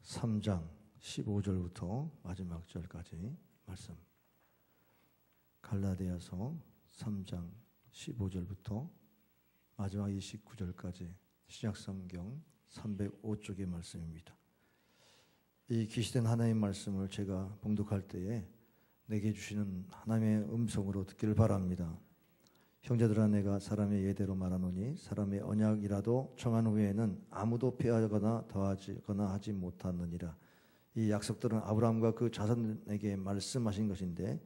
3장 15절부터 마지막 절까지 말씀. 갈라디아서 3장 15절부터 마지막 29절까지 신약성경 305쪽의 말씀입니다. 이 계시된 하나님의 말씀을 제가 봉독할 때에 내게 주시는 하나님의 음성으로 듣기를 바랍니다. 형제들아, 내가 사람의 예대로 말하노니 사람의 언약이라도 정한 후에는 아무도 폐하거나 더하거나 하지 못하느니라. 이 약속들은 아브라함과 그 자손에게 말씀하신 것인데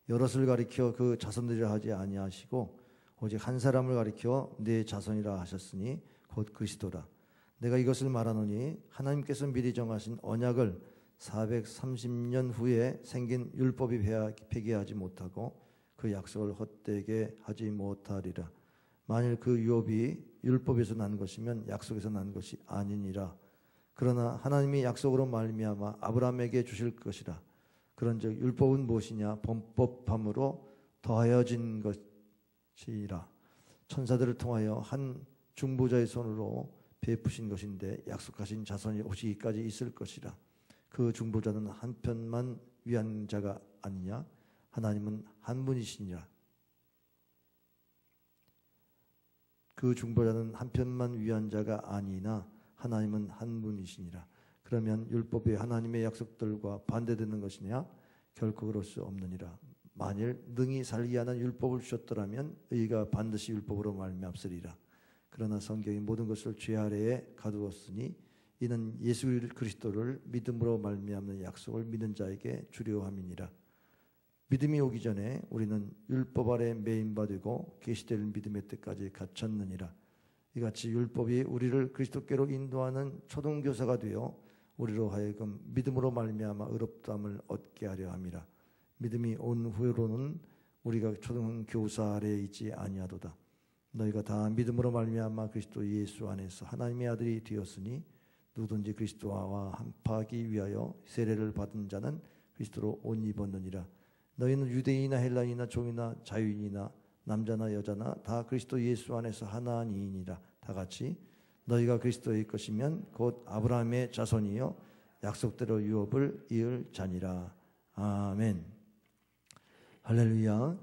여럿을 가리켜 그 자손들이라 하지 아니하시고 오직 한 사람을 가리켜 네 자손이라 하셨으니 곧 그리스도라. 내가 이것을 말하노니 하나님께서 미리 정하신 언약을 430년 후에 생긴 율법이 폐기하지 못하고 그 약속을 헛되게 하지 못하리라. 만일 그 유업이 율법에서 난 것이면 약속에서 난 것이 아니니라. 그러나 하나님이 약속으로 말미암아 아브라함에게 주실 것이라. 그런즉 율법은 무엇이냐? 범법함으로 더하여진 것이라. 천사들을 통하여 한 중보자의 손으로 베푸신 것인데 약속하신 자손이 오시기까지 있을 것이라. 그 중보자는 한편만 위한 자가 아니냐? 하나님은 한 분이시니라. 그 중보자는 한편만 위한 자가 아니나 하나님은 한 분이시니라. 그러면 율법이 하나님의 약속들과 반대되는 것이냐? 결코 그럴 수 없느니라. 만일 능히 살게 하는 율법을 주셨더라면 의가 반드시 율법으로 말미암으리라. 그러나 성경이 모든 것을 죄 아래에 가두었으니 이는 예수 그리스도를 믿음으로 말미암는 약속을 믿는 자에게 주려 함이니라. 믿음이 오기 전에 우리는 율법 아래 매인바 되고 계시될 믿음의 때까지 갇혔느니라. 이같이 율법이 우리를 그리스도께로 인도하는 초등교사가 되어 우리로 하여금 믿음으로 말미암아 의롭다함을 얻게 하려 함이라. 믿음이 온 후로는 우리가 초등교사 아래에 있지 아니하도다. 너희가 다 믿음으로 말미암아 그리스도 예수 안에서 하나님의 아들이 되었으니 누구든지 그리스도와 한파하기 위하여 세례를 받은 자는 그리스도로 옷 입었느니라. 너희는 유대인이나 헬라인이나 종이나 자유인이나 남자나 여자나 다 그리스도 예수 안에서 하나니이니라. 다 같이 너희가 그리스도의 것이면 곧 아브라함의 자손이요 약속대로 유업을 이을 자니라. 아멘. 할렐루야.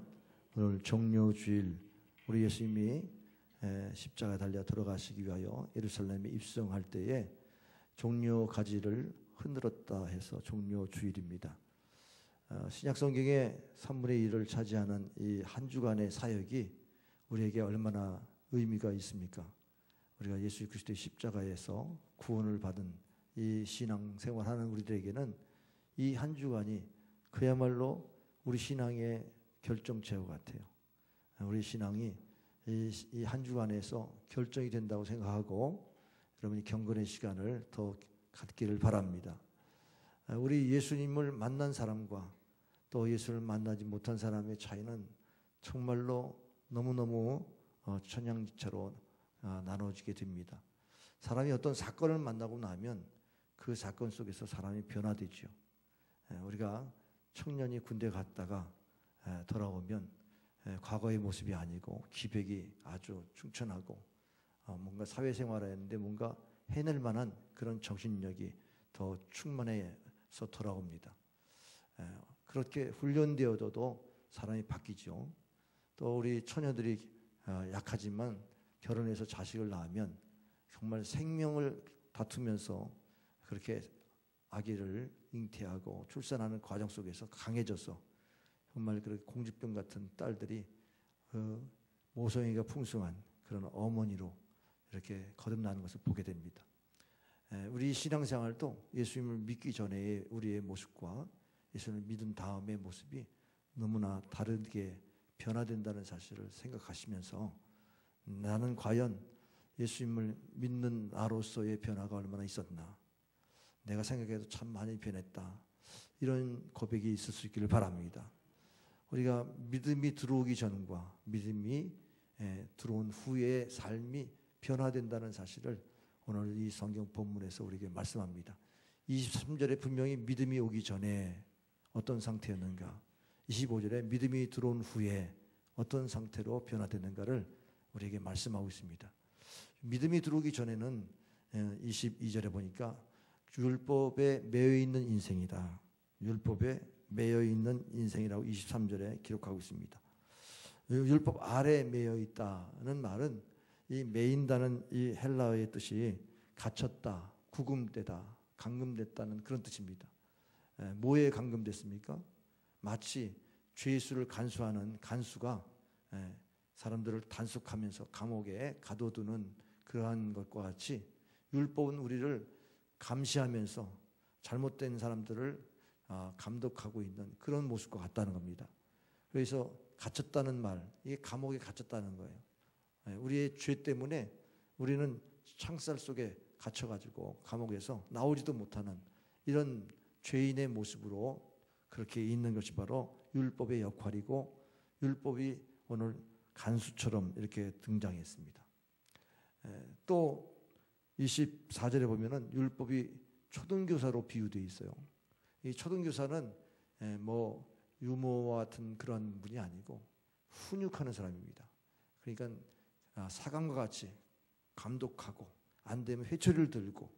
오늘 종료주일 우리 예수님이 십자가에 달려 들어가시기 위하여 예루살렘에 입성할 때에 종려 가지를 흔들었다 해서 종료주일입니다. 신약성경의 3분의 1을 차지하는 이 한 주간의 사역이 우리에게 얼마나 의미가 있습니까? 우리가 예수 그리스도의 십자가에서 구원을 받은 이 신앙생활하는 우리들에게는 이 한 주간이 그야말로 우리 신앙의 결정체와 같아요. 우리 신앙이 이 한 주간에서 결정이 된다고 생각하고 여러분이 경건의 시간을 더 갖기를 바랍니다. 우리 예수님을 만난 사람과 또 예수를 만나지 못한 사람의 차이는 정말로 너무너무 천양지차로 나눠지게 됩니다. 사람이 어떤 사건을 만나고 나면 그 사건 속에서 사람이 변화되죠. 우리가 청년이 군대 갔다가 돌아오면 과거의 모습이 아니고 기백이 아주 충천하고 뭔가 사회생활을 했는데 뭔가 해낼 만한 그런 정신력이 더 충만해서 돌아옵니다. 그렇게 훈련되어도 사람이 바뀌죠. 또 우리 처녀들이 약하지만 결혼해서 자식을 낳으면 정말 생명을 다투면서 그렇게 아기를 잉태하고 출산하는 과정 속에서 강해져서 정말 그 공주병 같은 딸들이 모성애가 풍성한 그런 어머니로 이렇게 거듭나는 것을 보게 됩니다. 우리 신앙생활도 예수님을 믿기 전에 우리의 모습과 예수님을 믿은 다음의 모습이 너무나 다르게 변화된다는 사실을 생각하시면서 나는 과연 예수님을 믿는 나로서의 변화가 얼마나 있었나, 내가 생각해도 참 많이 변했다, 이런 고백이 있을 수 있기를 바랍니다. 우리가 믿음이 들어오기 전과 믿음이 들어온 후의 삶이 변화된다는 사실을 오늘 이 성경 본문에서 우리에게 말씀합니다. 23절에 분명히 믿음이 오기 전에 어떤 상태였는가, 25절에 믿음이 들어온 후에 어떤 상태로 변화되는가를 우리에게 말씀하고 있습니다. 믿음이 들어오기 전에는 22절에 보니까 율법에 매여 있는 인생이다. 율법에 매여 있는 인생이라고 23절에 기록하고 있습니다. 율법 아래 매여 있다는 말은 이 매인다는 이 헬라어의 뜻이 갇혔다, 구금되다, 감금됐다는 그런 뜻입니다. 뭐에 감금됐습니까? 마치 죄수를 간수하는 간수가 사람들을 단속하면서 감옥에 가둬두는 그러한 것과 같이 율법은 우리를 감시하면서 잘못된 사람들을 감독하고 있는 그런 모습과 같다는 겁니다. 그래서 갇혔다는 말, 이게 감옥에 갇혔다는 거예요. 우리의 죄 때문에 우리는 창살 속에 갇혀가지고 감옥에서 나오지도 못하는 이런 죄인의 모습으로 그렇게 있는 것이 바로 율법의 역할이고, 율법이 오늘 간수처럼 이렇게 등장했습니다. 또 24절에 보면은 율법이 초등교사로 비유되어 있어요. 이 초등교사는 뭐 유모와 같은 그런 분이 아니고 훈육하는 사람입니다. 그러니까 사관과 같이 감독하고 안 되면 회초리를 들고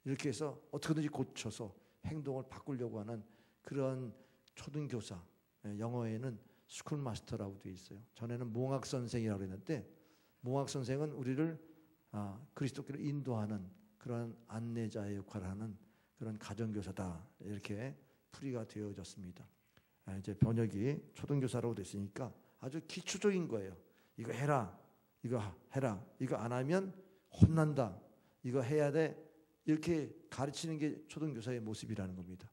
이렇게 해서 어떻게든지 고쳐서 행동을 바꾸려고 하는 그런 초등교사, 영어에는 스쿨마스터라고 되어 있어요. 전에는 몽학선생이라고 했는데, 몽학선생은 우리를 그리스도께로 인도하는 그런 안내자의 역할을 하는 그런 가정교사다, 이렇게 풀이가 되어졌습니다. 이제 번역이 초등교사라고 됐으니까 아주 기초적인 거예요. 이거 해라, 이거 해라, 이거 안 하면 혼난다, 이거 해야 돼, 이렇게 가르치는 게 초등교사의 모습이라는 겁니다.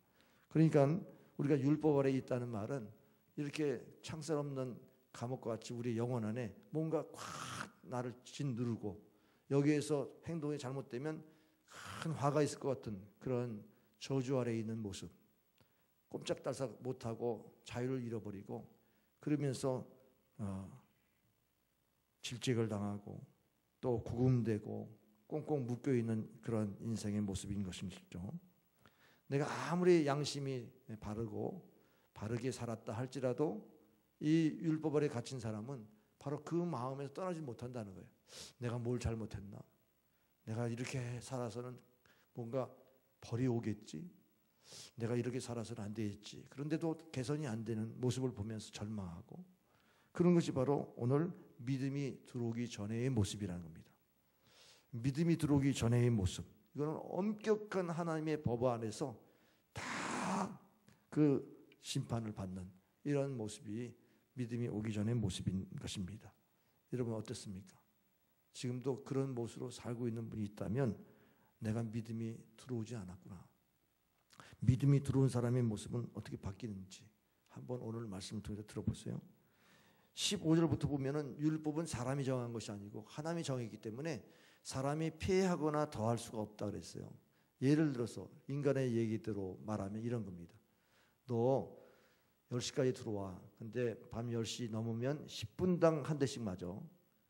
그러니까 우리가 율법 아래에 있다는 말은 이렇게 창살 없는 감옥과 같이 우리 영혼 안에 뭔가 꽉 나를 짓누르고 여기에서 행동이 잘못되면 큰 화가 있을 것 같은 그런 저주 아래에 있는 모습, 꼼짝달싹 못하고 자유를 잃어버리고 그러면서 질책을 당하고 또 구금되고 꽁꽁 묶여있는 그런 인생의 모습인 것이죠. 내가 아무리 양심이 바르고 바르게 살았다 할지라도 이 율법 아래 갇힌 사람은 바로 그 마음에서 떠나지 못한다는 거예요. 내가 뭘 잘못했나? 내가 이렇게 살아서는 뭔가 벌이 오겠지? 내가 이렇게 살아서는 안 되겠지? 그런데도 개선이 안 되는 모습을 보면서 절망하고, 그런 것이 바로 오늘 믿음이 들어오기 전의 모습이라는 겁니다. 믿음이 들어오기 전의 모습, 이거는 엄격한 하나님의 법 안에서 다 그 심판을 받는 이런 모습이 믿음이 오기 전의 모습인 것입니다. 여러분 어떻습니까? 지금도 그런 모습으로 살고 있는 분이 있다면 내가 믿음이 들어오지 않았구나. 믿음이 들어온 사람의 모습은 어떻게 바뀌는지 한번 오늘 말씀을 통해서 들어보세요. 15절부터 보면은 율법은 사람이 정한 것이 아니고 하나님이 정했기 때문에 사람이 폐하거나 더할 수가 없다 그랬어요. 예를 들어서 인간의 얘기대로 말하면 이런 겁니다. 너 10시까지 들어와. 근데 밤 10시 넘으면 10분당 한 대씩 맞아.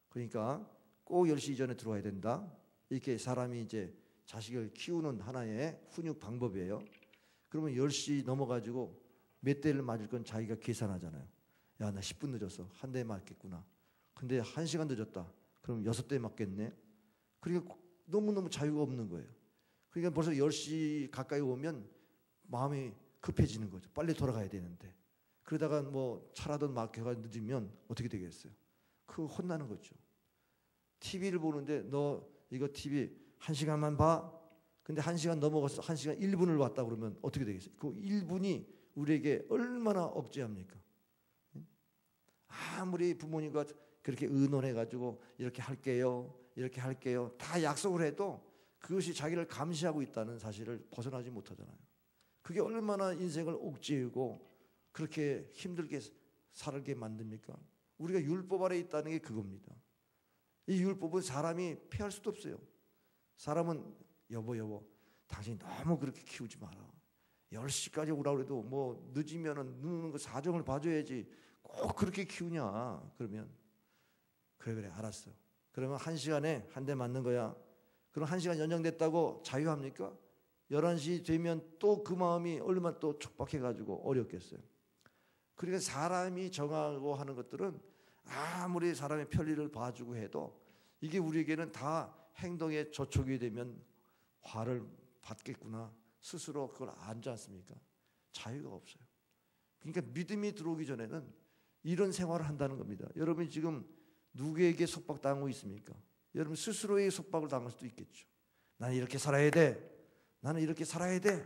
그러니까 꼭 10시 이전에 들어와야 된다. 이렇게 사람이 이제 자식을 키우는 하나의 훈육 방법이에요. 그러면 10시 넘어가지고 몇 대를 맞을 건 자기가 계산하잖아요. 야, 나 10분 늦었어. 한 대 맞겠구나. 근데 1시간 늦었다. 그럼 6대 맞겠네. 그러니까 너무너무 자유가 없는 거예요. 그러니까 벌써 10시 가까이 오면 마음이 급해지는 거죠. 빨리 돌아가야 되는데. 그러다가 뭐 차라도 막혀가 늦으면 어떻게 되겠어요? 그거 혼나는 거죠. TV를 보는데 너 이거 TV 1시간만 봐? 근데 1시간 넘어가서 1시간 1분을 왔다 그러면 어떻게 되겠어요? 그 1분이 우리에게 얼마나 억제합니까? 아무리 부모님과 그렇게 의논해가지고 이렇게 할게요, 이렇게 할게요 다 약속을 해도 그것이 자기를 감시하고 있다는 사실을 벗어나지 못하잖아요. 그게 얼마나 인생을 옥죄이고 그렇게 힘들게 살게 만듭니까? 우리가 율법 아래 있다는 게 그겁니다. 이 율법은 사람이 피할 수도 없어요. 사람은 여보 당신 너무 그렇게 키우지 마라. 10시까지 오라고 해도 뭐 늦으면은 늦는 거 사정을 봐줘야지 꼭 그렇게 키우냐. 그러면 그래 알았어. 그러면 1시간에 한 대 맞는 거야. 그럼 1시간 연장됐다고 자유합니까? 11시 되면 또 그 마음이 얼마나 또 촉박해가지고 어렵겠어요. 그러니까 사람이 정하고 하는 것들은 아무리 사람의 편리를 봐주고 해도 이게 우리에게는 다 행동에 저촉이 되면 화를 받겠구나. 스스로 그걸 알지 않습니까? 자유가 없어요. 그러니까 믿음이 들어오기 전에는 이런 생활을 한다는 겁니다. 여러분이 지금 누구에게 속박당하고 있습니까? 여러분 스스로에게 속박을 당할 수도 있겠죠. 나는 이렇게 살아야 돼. 나는 이렇게 살아야 돼.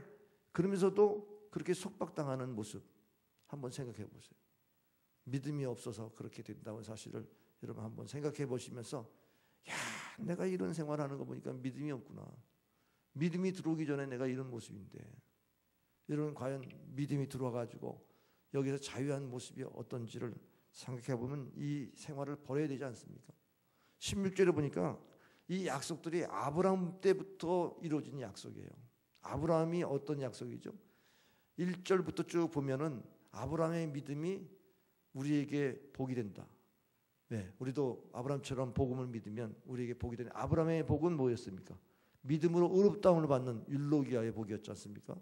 그러면서도 그렇게 속박당하는 모습 한번 생각해 보세요. 믿음이 없어서 그렇게 된다는 사실을 여러분 한번 생각해 보시면서 야, 내가 이런 생활하는 거 보니까 믿음이 없구나. 믿음이 들어오기 전에 내가 이런 모습인데 여러분 과연 믿음이 들어와가지고 여기서 자유한 모습이 어떤지를 생각해 보면 이 생활을 버려야 되지 않습니까? 16절에 보니까 이 약속들이 아브라함 때부터 이루어진 약속이에요. 아브라함이 어떤 약속이죠? 1절부터 쭉 보면은 아브라함의 믿음이 우리에게 복이 된다. 네, 우리도 아브라함처럼 복음을 믿으면 우리에게 복이 되는. 아브라함의 복은 뭐였습니까? 믿음으로 의롭다움을 받는 율로기아의 복이었지 않습니까?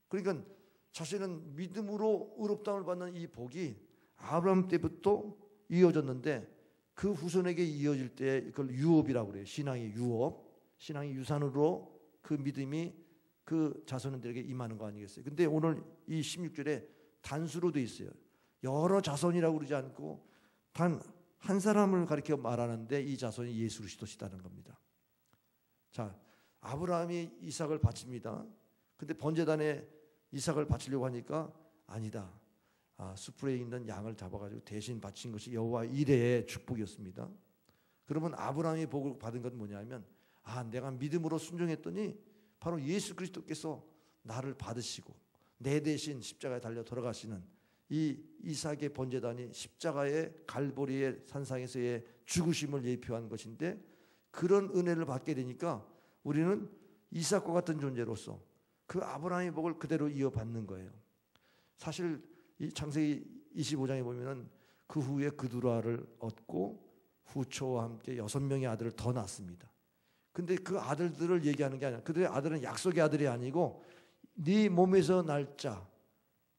그러니까 자신은 믿음으로 의롭다움을 받는 이 복이 아브라함 때부터 이어졌는데 그 후손에게 이어질 때 그걸 유업이라고 그래요. 신앙의 유업, 신앙의 유산으로 그 믿음이 그 자손들에게 임하는 거 아니겠어요? 근데 오늘 이 16절에 단수로 돼 있어요. 여러 자손이라고 그러지 않고 단 한 사람을 가리켜 말하는데 이 자손이 예수 그리스도시다는 겁니다. 자, 아브라함이 이삭을 바칩니다. 근데 번제단에 이삭을 바치려고 하니까 아니다. 수풀에 있는 양을 잡아가지고 대신 바친 것이 여호와 이레의 축복이었습니다. 그러면 아브라함이 복을 받은 건 뭐냐면 내가 믿음으로 순종했더니 바로 예수 그리스도께서 나를 받으시고 내 대신 십자가에 달려 돌아가시는 이 이삭의 번제단이 십자가의 갈보리의 산상에서의 죽으심을 예표한 것인데 그런 은혜를 받게 되니까 우리는 이삭과 같은 존재로서 그 아브라함의 복을 그대로 이어받는 거예요. 사실 이 창세기 25장에 보면은 그 후에 그두라를 얻고 후초와 함께 6명의 아들을 더 낳습니다. 근데 그 아들들을 얘기하는 게 아니라 그들의 아들은 약속의 아들이 아니고 네 몸에서 날 자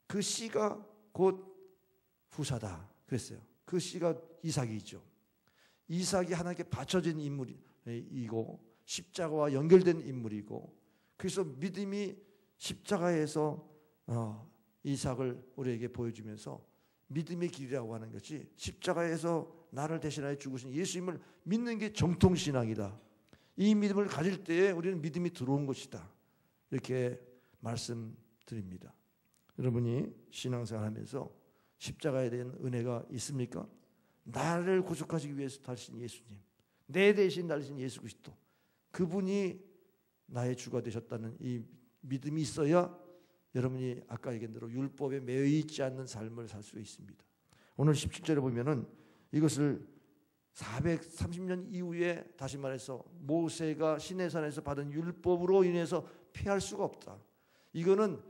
그 씨가 곧 후사다 그랬어요. 그 씨가 이삭이죠. 이삭이 하나님께 바쳐진 인물이고 십자가와 연결된 인물이고 그래서 믿음이 십자가에서 이삭을 우리에게 보여주면서 믿음의 길이라고 하는 것이 십자가에서 나를 대신하여 죽으신 예수님을 믿는 게 정통신앙이다. 이 믿음을 가질 때에 우리는 믿음이 들어온 것이다. 이렇게 말씀드립니다. 여러분이 신앙생활하면서 십자가에 대한 은혜가 있습니까? 나를 구속하시기 위해서 달리신 예수님, 내 대신 달리신 예수 그리스도, 그분이 나의 주가 되셨다는 이 믿음이 있어야 여러분이 아까 얘기한 대로 율법에 매여 있지 않는 삶을 살 수 있습니다. 오늘 17절에 보면은 이것을 430년 이후에 다시 말해서 모세가 시내산에서 받은 율법으로 인해서 피할 수가 없다. 이거는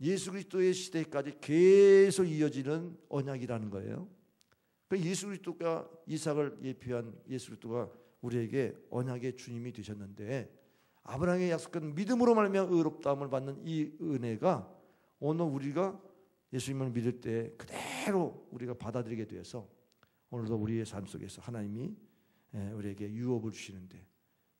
예수 그리스도의 시대까지 계속 이어지는 언약이라는 거예요. 예수 그리스도가 이삭을 예표한 예수 그리스도가 우리에게 언약의 주님이 되셨는데 아브라함의 약속한 믿음으로 말미암아 의롭다함을 받는 이 은혜가 오늘 우리가 예수님을 믿을 때 그대로 우리가 받아들이게 되어서 오늘도 우리의 삶 속에서 하나님이 우리에게 유업을 주시는데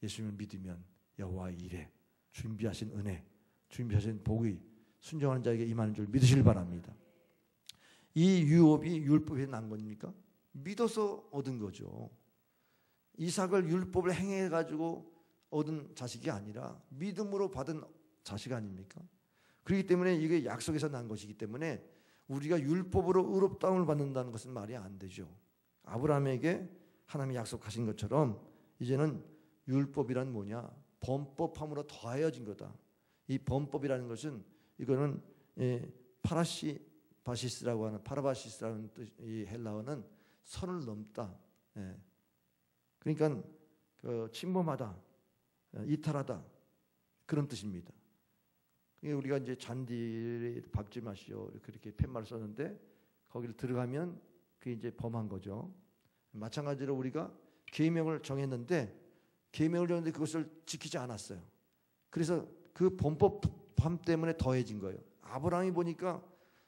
예수님을 믿으면 여호와의 일에 준비하신 은혜, 준비하신 복이 순종하는 자에게 임하는 줄 믿으시길 바랍니다. 이 유업이 율법에 난 겁니까? 믿어서 얻은 거죠. 이삭을 율법을 행해가지고 얻은 자식이 아니라 믿음으로 받은 자식 아닙니까? 그렇기 때문에 이게 약속에서 난 것이기 때문에 우리가 율법으로 의롭다움을 받는다는 것은 말이 안 되죠. 아브라함에게 하나님이 약속하신 것처럼 이제는 율법이란 뭐냐? 범법함으로 더하여진 거다. 이 범법이라는 것은 이거는 파라바시스라고 하는 뜻, 이 헬라어는 선을 넘다. 그러니까 침범하다, 이탈하다 그런 뜻입니다. 우리가 이제 잔디를 밟지 마시오 그렇게 팻말을 썼는데 거기를 들어가면 그게 이제 범한 거죠. 마찬가지로 우리가 계명을 정했는데 그것을 지키지 않았어요. 그래서 그 범법함 때문에 더해진 거예요. 아브라함이 보니까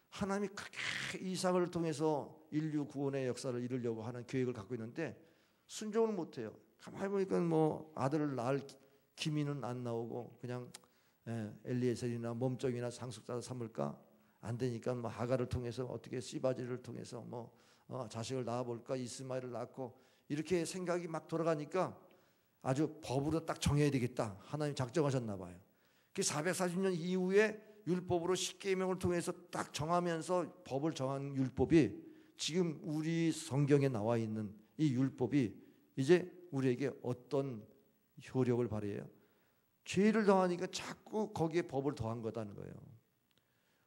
하나님이 크게 이삭을 통해서 인류 구원의 역사를 이루려고 하는 계획을 갖고 있는데 순종을 못해요. 가만히 보니까 뭐 아들을 낳을 기미는 안 나오고 그냥 엘리에셀이나 몸종이나 상속자 삼을까? 안 되니까 뭐 하가를 통해서 어떻게 시바지를 통해서 뭐 자식을 낳아볼까? 이스마엘을 낳고 이렇게 생각이 막 돌아가니까 아주 법으로 딱 정해야 되겠다. 하나님 작정하셨나 봐요. 그 440년 이후에 율법으로 십계명을 통해서 딱 정하면서 법을 정한 율법이 지금 우리 성경에 나와 있는 이 율법이 이제 우리에게 어떤 효력을 발휘해요? 죄를 더하니까 자꾸 거기에 법을 더한 거다는 거예요.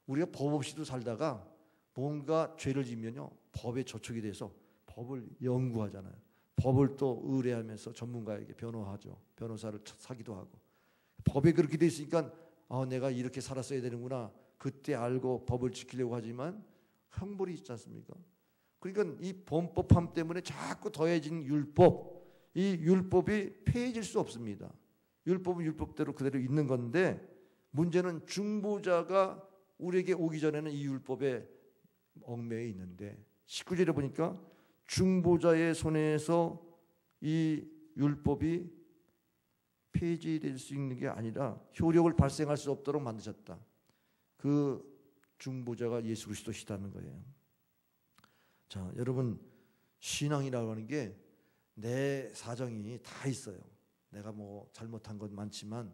우리가 법 없이도 살다가 뭔가 죄를 지면요 법에 저촉이 돼서 법을 연구하잖아요. 법을 또 의뢰하면서 전문가에게 변호하죠. 변호사를 사기도 하고. 법에 그렇게 돼 있으니까 내가 이렇게 살았어야 되는구나. 그때 알고 법을 지키려고 하지만 형벌이 있지 않습니까? 그러니까 이 범법함 때문에 자꾸 더해진 율법, 이 율법이 폐해질 수 없습니다. 율법은 율법대로 그대로 있는 건데 문제는 중보자가 우리에게 오기 전에는 이 율법에 얽매여 있는데 19절에 보니까 중보자의 손에서 이 율법이 폐지될 수 있는 게 아니라 효력을 발생할 수 없도록 만드셨다. 그 중보자가 예수 그리스도시다는 거예요. 자, 여러분 신앙이라고 하는 게 내 사정이 다 있어요. 내가 뭐 잘못한 건 많지만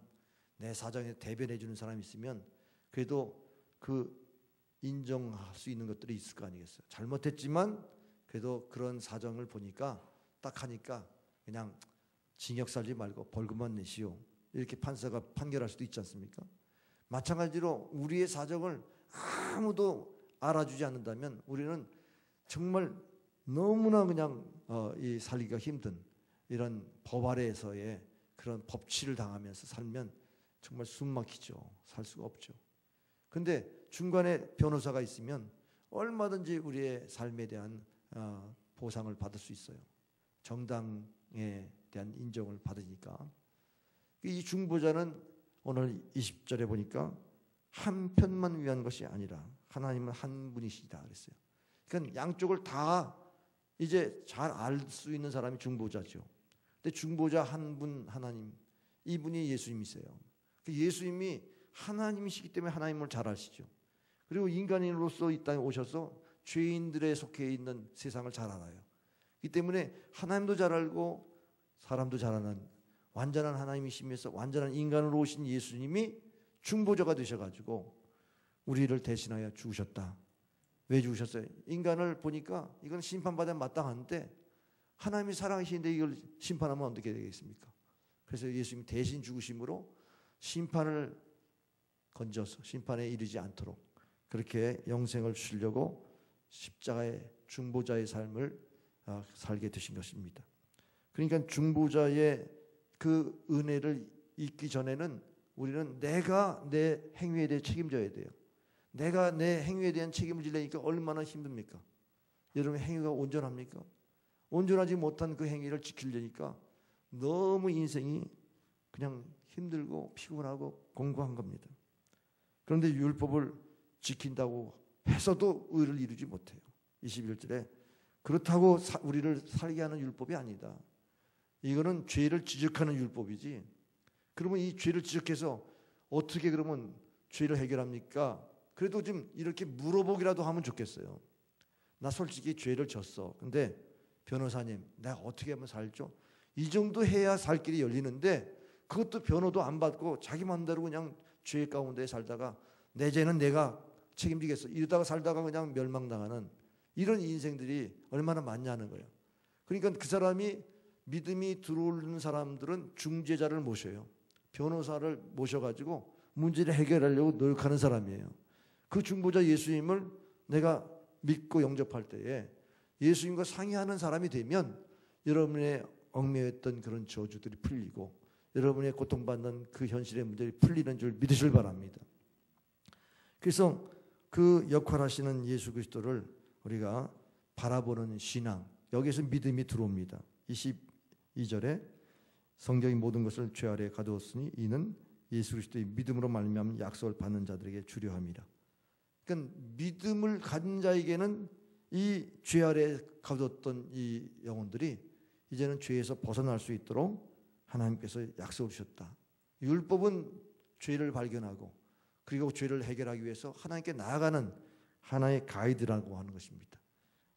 내 사정에 대변해 주는 사람이 있으면 그래도 그 인정할 수 있는 것들이 있을 거 아니겠어요. 잘못했지만 그래도 그런 사정을 보니까 딱 하니까 그냥 징역 살지 말고 벌금만 내시오. 이렇게 판사가 판결할 수도 있지 않습니까? 마찬가지로 우리의 사정을 아무도 알아주지 않는다면 우리는 정말 너무나 그냥 이 살기가 힘든 이런 법 아래에서의 그런 법치를 당하면서 살면 정말 숨 막히죠. 살 수가 없죠. 근데 중간에 변호사가 있으면 얼마든지 우리의 삶에 대한 보상을 받을 수 있어요. 정당에 대한 인정을 받으니까. 이 중보자는 오늘 20절에 보니까 한 편만 위한 것이 아니라 하나님은 한 분이시다 그랬어요. 그러니까 양쪽을 다 이제 잘 알 수 있는 사람이 중보자죠. 근데 중보자 한 분 하나님, 이분이 예수님이세요. 예수님이 하나님이시기 때문에 하나님을 잘 아시죠. 그리고 인간인으로서 이 땅에 오셔서 죄인들에 속해 있는 세상을 잘 알아요. 이 때문에 하나님도 잘 알고 사람도 잘 아는 완전한 하나님이시면서 완전한 인간으로 오신 예수님이 중보자가 되셔가지고 우리를 대신하여 죽으셨다. 왜 죽으셨어요? 인간을 보니까 이건 심판받아야 마땅한데 하나님이 사랑하시는데 이걸 심판하면 어떻게 되겠습니까? 그래서 예수님이 대신 죽으심으로 심판을 건져서 심판에 이르지 않도록 그렇게 영생을 주시려고 십자가의 중보자의 삶을 살게 되신 것입니다. 그러니까 중보자의 그 은혜를 잊기 전에는 우리는 내가 내 행위에 대해 책임져야 돼요. 내가 내 행위에 대한 책임을 지려니까 얼마나 힘듭니까? 여러분 행위가 온전합니까? 온전하지 못한 그 행위를 지키려니까 너무 인생이 그냥 힘들고 피곤하고 공고한 겁니다. 그런데 율법을 지킨다고 해서도 의를 이루지 못해요. 21절에 그렇다고 우리를 살게 하는 율법이 아니다. 이거는 죄를 지적하는 율법이지. 그러면 이 죄를 지적해서 어떻게 그러면 죄를 해결합니까? 그래도 좀 이렇게 물어보기라도 하면 좋겠어요. 나 솔직히 죄를 졌어. 근데 변호사님, 내가 어떻게 하면 살죠? 이 정도 해야 살 길이 열리는데 그것도 변호도 안 받고 자기 마음대로 그냥 죄 가운데 살다가 내 죄는 내가 책임지겠어. 이러다가 살다가 그냥 멸망당하는 이런 인생들이 얼마나 많냐는 거예요. 그러니까 그 사람이 믿음이 들어오는 사람들은 중재자를 모셔요. 변호사를 모셔가지고 문제를 해결하려고 노력하는 사람이에요. 그 중보자 예수님을 내가 믿고 영접할 때에 예수님과 상의하는 사람이 되면 여러분의 얽매였던 그런 저주들이 풀리고 여러분의 고통받는 그 현실의 문제들이 풀리는 줄 믿으시길 바랍니다. 그래서 그 역할하시는 예수 그리스도를 우리가 바라보는 신앙, 여기에서 믿음이 들어옵니다. 22절에 성경이 모든 것을 죄 아래에 가두었으니 이는 예수 그리스도의 믿음으로 말미암은 약속을 받는 자들에게 주려함이라. 그러니까 믿음을 가진 자에게는 이 죄 아래에 가두었던 이 영혼들이 이제는 죄에서 벗어날 수 있도록 하나님께서 약속을 주셨다. 율법은 죄를 발견하고 그리고 죄를 해결하기 위해서 하나님께 나아가는 하나의 가이드라고 하는 것입니다.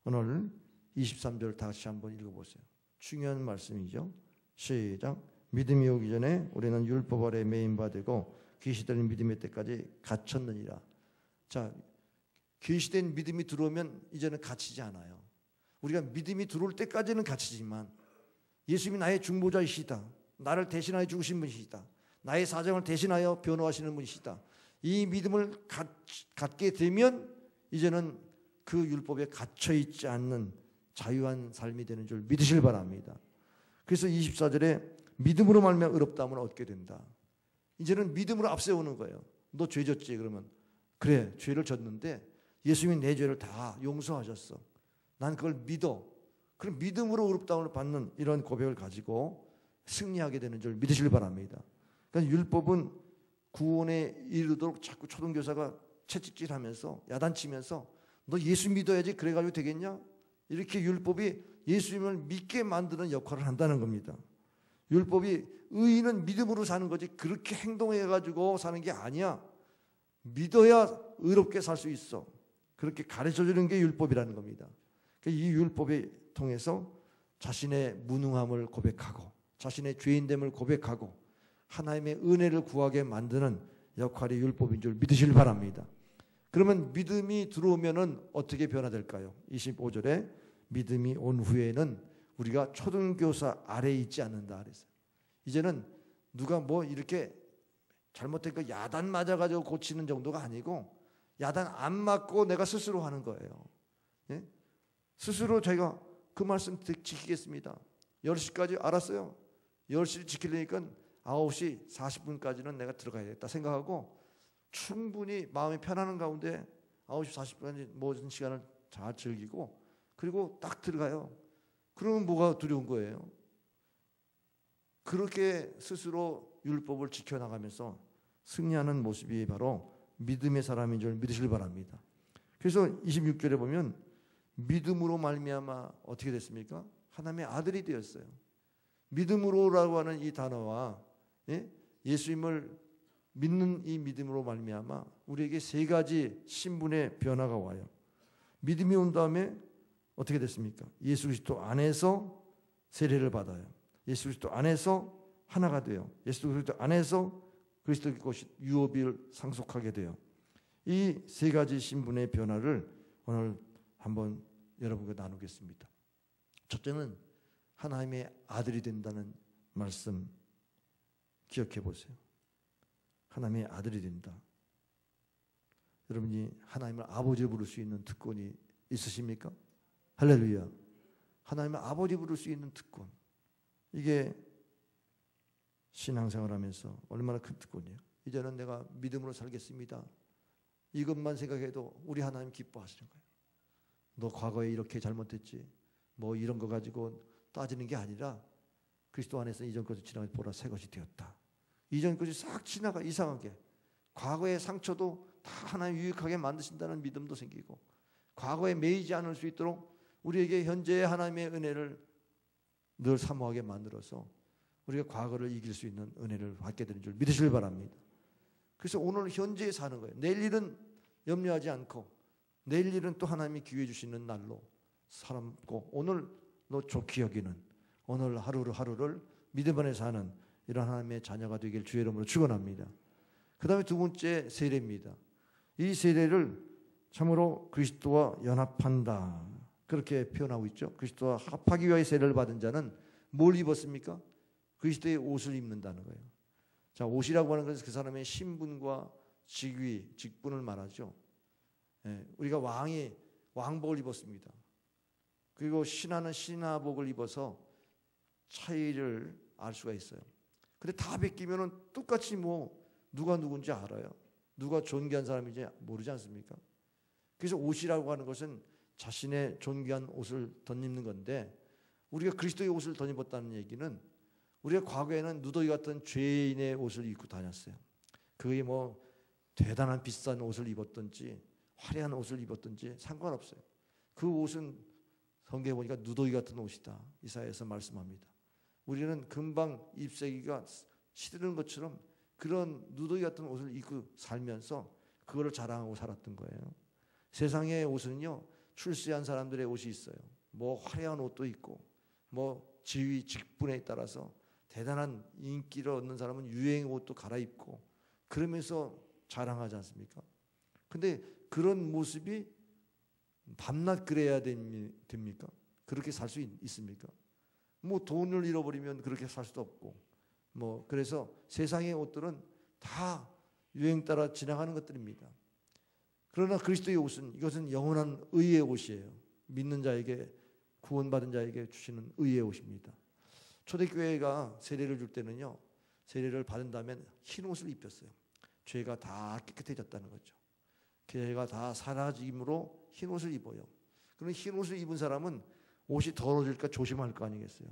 오늘 23절 다시 한번 읽어보세요. 중요한 말씀이죠. 시작. 믿음이 오기 전에 우리는 율법 아래 매인 바 되고 계시된 믿음의 때까지 갇혔느니라. 자, 계시된 믿음이 들어오면 이제는 갇히지 않아요. 우리가 믿음이 들어올 때까지는 갇히지만 예수님이 나의 중보자이시다. 나를 대신하여 죽으신 분이시다. 나의 사정을 대신하여 변호하시는 분이시다. 이 믿음을 갖게 되면 이제는 그 율법에 갇혀있지 않는 자유한 삶이 되는 줄 믿으실 바랍니다. 그래서 24절에 믿음으로 말미암아 의롭다함을 얻게 된다. 이제는 믿음으로 앞세우는 거예요. 너 죄 졌지? 그러면 그래, 죄를 졌는데 예수님이 내 죄를 다 용서하셨어. 난 그걸 믿어. 그럼 믿음으로 의롭다함을 받는 이런 고백을 가지고 승리하게 되는 줄 믿으실 바랍니다. 그러니까 율법은 구원에 이르도록 자꾸 초등교사가 채찍질하면서 야단치면서 너 예수 믿어야지 그래가지고 되겠냐? 이렇게 율법이 예수님을 믿게 만드는 역할을 한다는 겁니다. 율법이 의인은 믿음으로 사는 거지 그렇게 행동해가지고 사는 게 아니야. 믿어야 의롭게 살 수 있어. 그렇게 가르쳐주는 게 율법이라는 겁니다. 이 율법에 통해서 자신의 무능함을 고백하고 자신의 죄인됨을 고백하고 하나님의 은혜를 구하게 만드는 역할이 율법인 줄 믿으시길 바랍니다. 그러면 믿음이 들어오면은 어떻게 변화될까요? 25절에 믿음이 온 후에는 우리가 초등교사 아래에 있지 않는다 그랬어요. 이제는 누가 뭐 이렇게 잘못된 거 야단 맞아가지고 고치는 정도가 아니고 야단 안 맞고 내가 스스로 하는 거예요. 예? 스스로 제가 그 말씀 지키겠습니다. 10시까지 알았어요. 10시를 지키려니까 9시 40분까지는 내가 들어가야겠다 생각하고 충분히 마음이 편안한 가운데 9시 40분까지 모든 시간을 잘 즐기고 그리고 딱 들어가요. 그러면 뭐가 두려운 거예요? 그렇게 스스로 율법을 지켜나가면서 승리하는 모습이 바로 믿음의 사람인 줄 믿으시길 바랍니다. 그래서 26절에 보면 믿음으로 말미암아 어떻게 됐습니까? 하나님의 아들이 되었어요. 믿음으로라고 하는 이 단어와 예수님을 믿는 이 믿음으로 말미암아 우리에게 세 가지 신분의 변화가 와요. 믿음이 온 다음에 어떻게 됐습니까? 예수 그리스도 안에서 세례를 받아요. 예수 그리스도 안에서 하나가 돼요. 예수 그리스도 안에서 그리스도의 것이 유업을 상속하게 돼요. 이 세 가지 신분의 변화를 오늘 한번 여러분과 나누겠습니다. 첫째는 하나님의 아들이 된다는 말씀 기억해 보세요. 하나님의 아들이 된다. 여러분이 하나님을 아버지로 부를 수 있는 특권이 있으십니까? 할렐루야. 하나님을 아버지 부를 수 있는 특권. 이게 신앙생활하면서 얼마나 큰 특권이에요. 이제는 내가 믿음으로 살겠습니다. 이것만 생각해도 우리 하나님 기뻐하시는 거예요. 너 과거에 이렇게 잘못했지. 뭐 이런 거 가지고 따지는 게 아니라 그리스도 안에서 이전 것이 지나가 보라 새 것이 되었다. 이전 것이 싹 지나가 이상하게 과거의 상처도 다 하나님 유익하게 만드신다는 믿음도 생기고 과거에 매이지 않을 수 있도록 우리에게 현재의 하나님의 은혜를 늘 사모하게 만들어서 우리가 과거를 이길 수 있는 은혜를 받게 되는 줄 믿으시길 바랍니다. 그래서 오늘 현재에 사는 거예요. 내일 일은 염려하지 않고 내일 일은 또 하나님이 기회 주시는 날로 살고 오늘 너 좋게 여기는 오늘 하루를 믿음 안에 사는 이런 하나님의 자녀가 되길 주의 이름으로 축원합니다. 그 다음에 두 번째 세례입니다. 이 세례를 참으로 그리스도와 연합한다 그렇게 표현하고 있죠. 그리스도와 합하기 위하여 세례를 받은 자는 뭘 입었습니까? 그리스도의 옷을 입는다는 거예요. 자, 옷이라고 하는 것은 그 사람의 신분과 직위, 직분을 말하죠. 예, 우리가 왕이 왕복을 입었습니다. 그리고 신하는 신하복을 입어서 차이를 알 수가 있어요. 근데 다 베끼면은 똑같이 뭐 누가 누군지 알아요. 누가 존귀한 사람인지 모르지 않습니까? 그래서 옷이라고 하는 것은 자신의 존귀한 옷을 덧입는 건데 우리가 그리스도의 옷을 덧입었다는 얘기는 우리가 과거에는 누더기 같은 죄인의 옷을 입고 다녔어요. 그게 뭐 대단한 비싼 옷을 입었든지 화려한 옷을 입었든지 상관없어요. 그 옷은 성경에 보니까 누더기 같은 옷이다. 이사야에서 말씀합니다. 우리는 금방 잎새기가 시드는 것처럼 그런 누더기 같은 옷을 입고 살면서 그거를 자랑하고 살았던 거예요. 세상의 옷은요, 출세한 사람들의 옷이 있어요. 뭐 화려한 옷도 있고, 뭐 지위, 직분에 따라서 대단한 인기를 얻는 사람은 유행 옷도 갈아입고 그러면서 자랑하지 않습니까? 근데 그런 모습이 밤낮 그래야 됩니까? 그렇게 살 수 있습니까? 뭐 돈을 잃어버리면 그렇게 살 수도 없고, 뭐 그래서 세상의 옷들은 다 유행 따라 지나가는 것들입니다. 그러나 그리스도의 옷은, 이것은 영원한 의의 옷이에요. 믿는 자에게, 구원받은 자에게 주시는 의의 옷입니다. 초대교회가 세례를 줄 때는요, 세례를 받은 다음에 흰 옷을 입혔어요. 죄가 다 깨끗해졌다는 거죠. 죄가 다 사라짐으로 흰 옷을 입어요. 그럼 흰 옷을 입은 사람은 옷이 더러워질까 조심할 거 아니겠어요.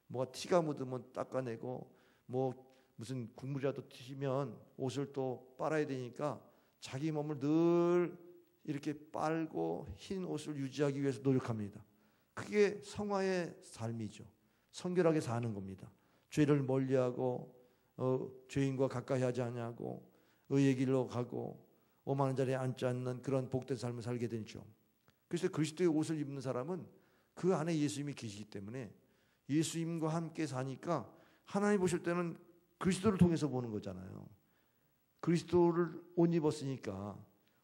뭐가 티가 묻으면 닦아내고, 뭐 무슨 국물이라도 튀면 옷을 또 빨아야 되니까 자기 몸을 늘 이렇게 빨고 흰 옷을 유지하기 위해서 노력합니다. 그게 성화의 삶이죠. 성결하게 사는 겁니다. 죄를 멀리하고 죄인과 가까이 하지 않냐고 의의 길로 가고 오만한 자리에 앉지 않는 그런 복된 삶을 살게 되죠. 그래서 그리스도의 옷을 입는 사람은 그 안에 예수님이 계시기 때문에 예수님과 함께 사니까 하나님 보실 때는 그리스도를 통해서 보는 거잖아요. 그리스도를 옷 입었으니까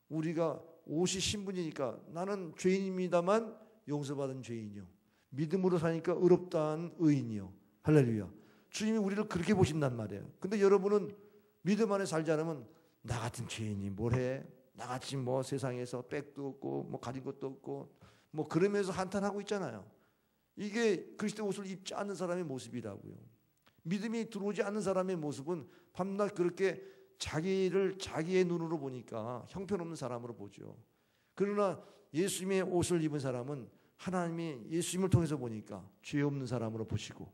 우리가 옷이 신분이니까 나는 죄인입니다만 용서받은 죄인이요. 믿음으로 사니까 의롭다한 의인이요. 할렐루야. 주님이 우리를 그렇게 보신단 말이에요. 근데 여러분은 믿음 안에 살지 않으면 나 같은 죄인이 뭘 해? 나같이 뭐 세상에서 백도 없고 뭐 가진 것도 없고 뭐 그러면서 한탄하고 있잖아요. 이게 그리스도의 옷을 입지 않는 사람의 모습이라고요. 믿음이 들어오지 않는 사람의 모습은 밤낮 그렇게 자기를 자기의 눈으로 보니까 형편없는 사람으로 보죠. 그러나 예수님의 옷을 입은 사람은 하나님이 예수님을 통해서 보니까 죄 없는 사람으로 보시고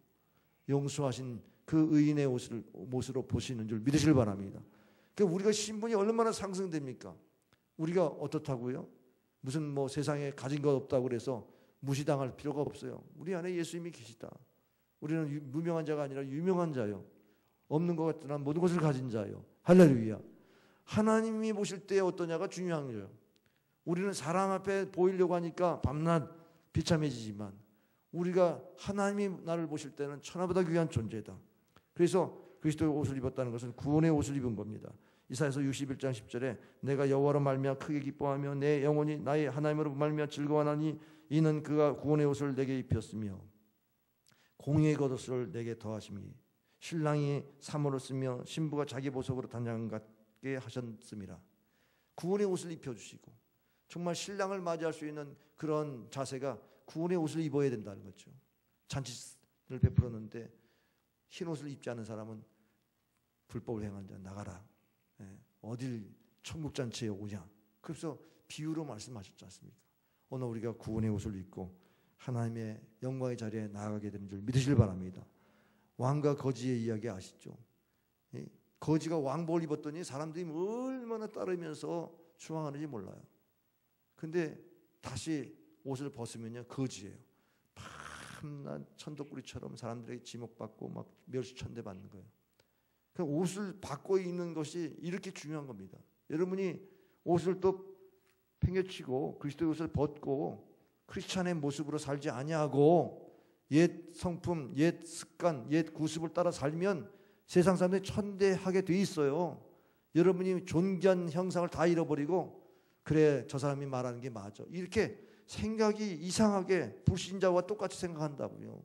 용서하신 그 의인의 옷으로 보시는 줄 믿으시길 바랍니다. 그러니까 우리가 신분이 얼마나 상승됩니까? 우리가 어떻다고요? 무슨 뭐 세상에 가진 것 없다고 그래서 무시당할 필요가 없어요. 우리 안에 예수님이 계시다. 우리는 무명한 자가 아니라 유명한 자요. 없는 것 같으나 모든 것을 가진 자요. 할렐루야. 하나님이 보실 때 어떠냐가 중요한 거예요. 우리는 사람 앞에 보이려고 하니까 밤낮 비참해지지만 우리가 하나님이 나를 보실 때는 천하보다 귀한 존재다. 그래서 그리스도의 옷을 입었다는 것은 구원의 옷을 입은 겁니다. 이사야서 61장 10절에 내가 여호와로 말미암아 크게 기뻐하며 내 영혼이 나의 하나님으로 말미암아 즐거워하나니 이는 그가 구원의 옷을 내게 입혔으며 공의의 겉옷을 내게 더하심이 신랑이 사모를 쓰며 신부가 자기 보석으로 단장같게 하셨음이라. 구원의 옷을 입혀주시고 정말 신랑을 맞이할 수 있는 그런 자세가 구원의 옷을 입어야 된다는 거죠. 잔치를 베풀었는데 흰 옷을 입지 않은 사람은 불법을 행한 자 나가라. 어딜 천국 잔치에 오냐. 그래서 비유로 말씀하셨지 않습니까? 오늘 우리가 구원의 옷을 입고 하나님의 영광의 자리에 나아가게 되는 줄 믿으시길 바랍니다. 왕과 거지의 이야기 아시죠? 거지가 왕복을 입었더니 사람들이 얼마나 따르면서 추앙하는지 몰라요. 근데 다시 옷을 벗으면요 거지예요. 밤낮 천덕꾸리처럼 사람들에게 지목받고 막 멸시천대 받는 거예요. 그 옷을 바꿔 입는 것이 이렇게 중요한 겁니다. 여러분이 옷을 또 팽개치고 그리스도의 옷을 벗고 크리스찬의 모습으로 살지 아니하고 옛 성품, 옛 습관, 옛 구습을 따라 살면 세상 사람들이 천대하게 돼 있어요. 여러분이 존귀한 형상을 다 잃어버리고 그래 저 사람이 말하는 게 맞아. 이렇게 생각이 이상하게 불신자와 똑같이 생각한다고요.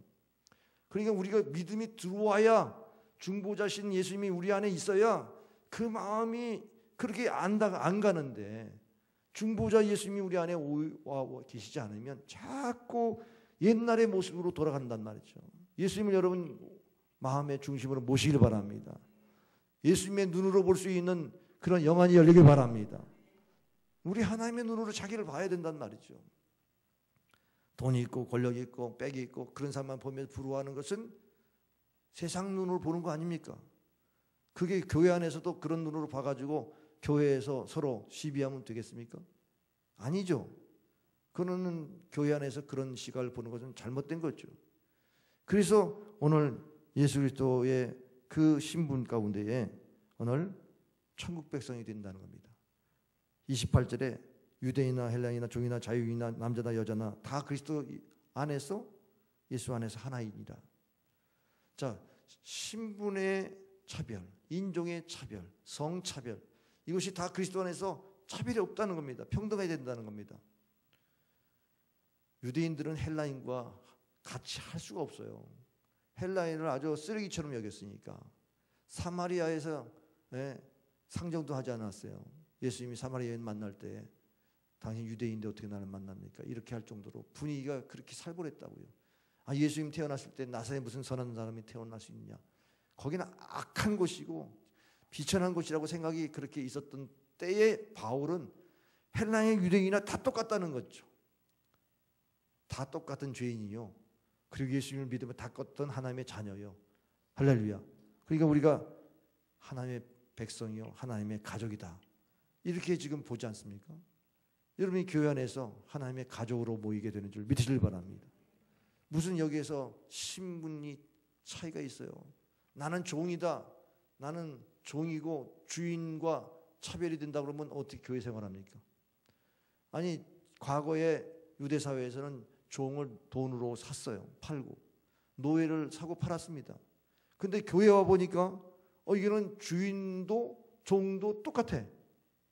그러니까 우리가 믿음이 들어와야 중보자신 예수님이 우리 안에 있어야 그 마음이 그렇게 안 가는데 중보자 예수님이 우리 안에 와 계시지 않으면 자꾸 옛날의 모습으로 돌아간단 말이죠. 예수님을 여러분 마음의 중심으로 모시길 바랍니다. 예수님의 눈으로 볼 수 있는 그런 영안이 열리길 바랍니다. 우리 하나님의 눈으로 자기를 봐야 된단 말이죠. 돈이 있고 권력이 있고 빽이 있고 그런 사람만 보면서 부러워하는 것은 세상 눈으로 보는 거 아닙니까? 그게 교회 안에서도 그런 눈으로 봐가지고 교회에서 서로 시비하면 되겠습니까? 아니죠. 그거는 교회 안에서 그런 시각을 보는 것은 잘못된 거죠. 그래서 오늘 예수 그리스도의 그 신분 가운데에 오늘 천국 백성이 된다는 겁니다. 28절에 유대인이나 헬라인이나 종이나 자유인이나 남자나 여자나 다 그리스도 안에서 예수 안에서 하나이니라. 자, 신분의 차별, 인종의 차별, 성차별, 이것이 다 그리스도 안에서 차별이 없다는 겁니다. 평등해야 된다는 겁니다. 유대인들은 헬라인과 같이 할 수가 없어요. 헬라인을 아주 쓰레기처럼 여겼으니까. 사마리아에서 상정도 하지 않았어요. 예수님이 사마리아 여인 만날 때 당신 유대인인데 어떻게 나를 만납니까? 이렇게 할 정도로 분위기가 그렇게 살벌했다고요. 아, 예수님 태어났을 때 나사렛에 무슨 선한 사람이 태어날 수 있냐? 거기는 악한 곳이고 비천한 곳이라고 생각이 그렇게 있었던 때에 바울은 헬라인 유대인이나 다 똑같다는 거죠. 다 똑같은 죄인이요. 그리고 예수님을 믿으면 다 똑같은 하나님의 자녀요. 할렐루야. 그러니까 우리가 하나님의 백성이요, 하나님의 가족이다. 이렇게 지금 보지 않습니까? 여러분이 교회 안에서 하나님의 가족으로 모이게 되는 줄 믿으시길 바랍니다. 무슨 여기에서 신분이 차이가 있어요. 나는 종이다. 나는 종이고 주인과 차별이 된다 그러면 어떻게 교회 생활합니까? 아니, 과거에 유대 사회에서는 종을 돈으로 샀어요. 팔고 노예를 사고 팔았습니다. 근데 교회 와 보니까 이거는 주인도 종도 똑같아.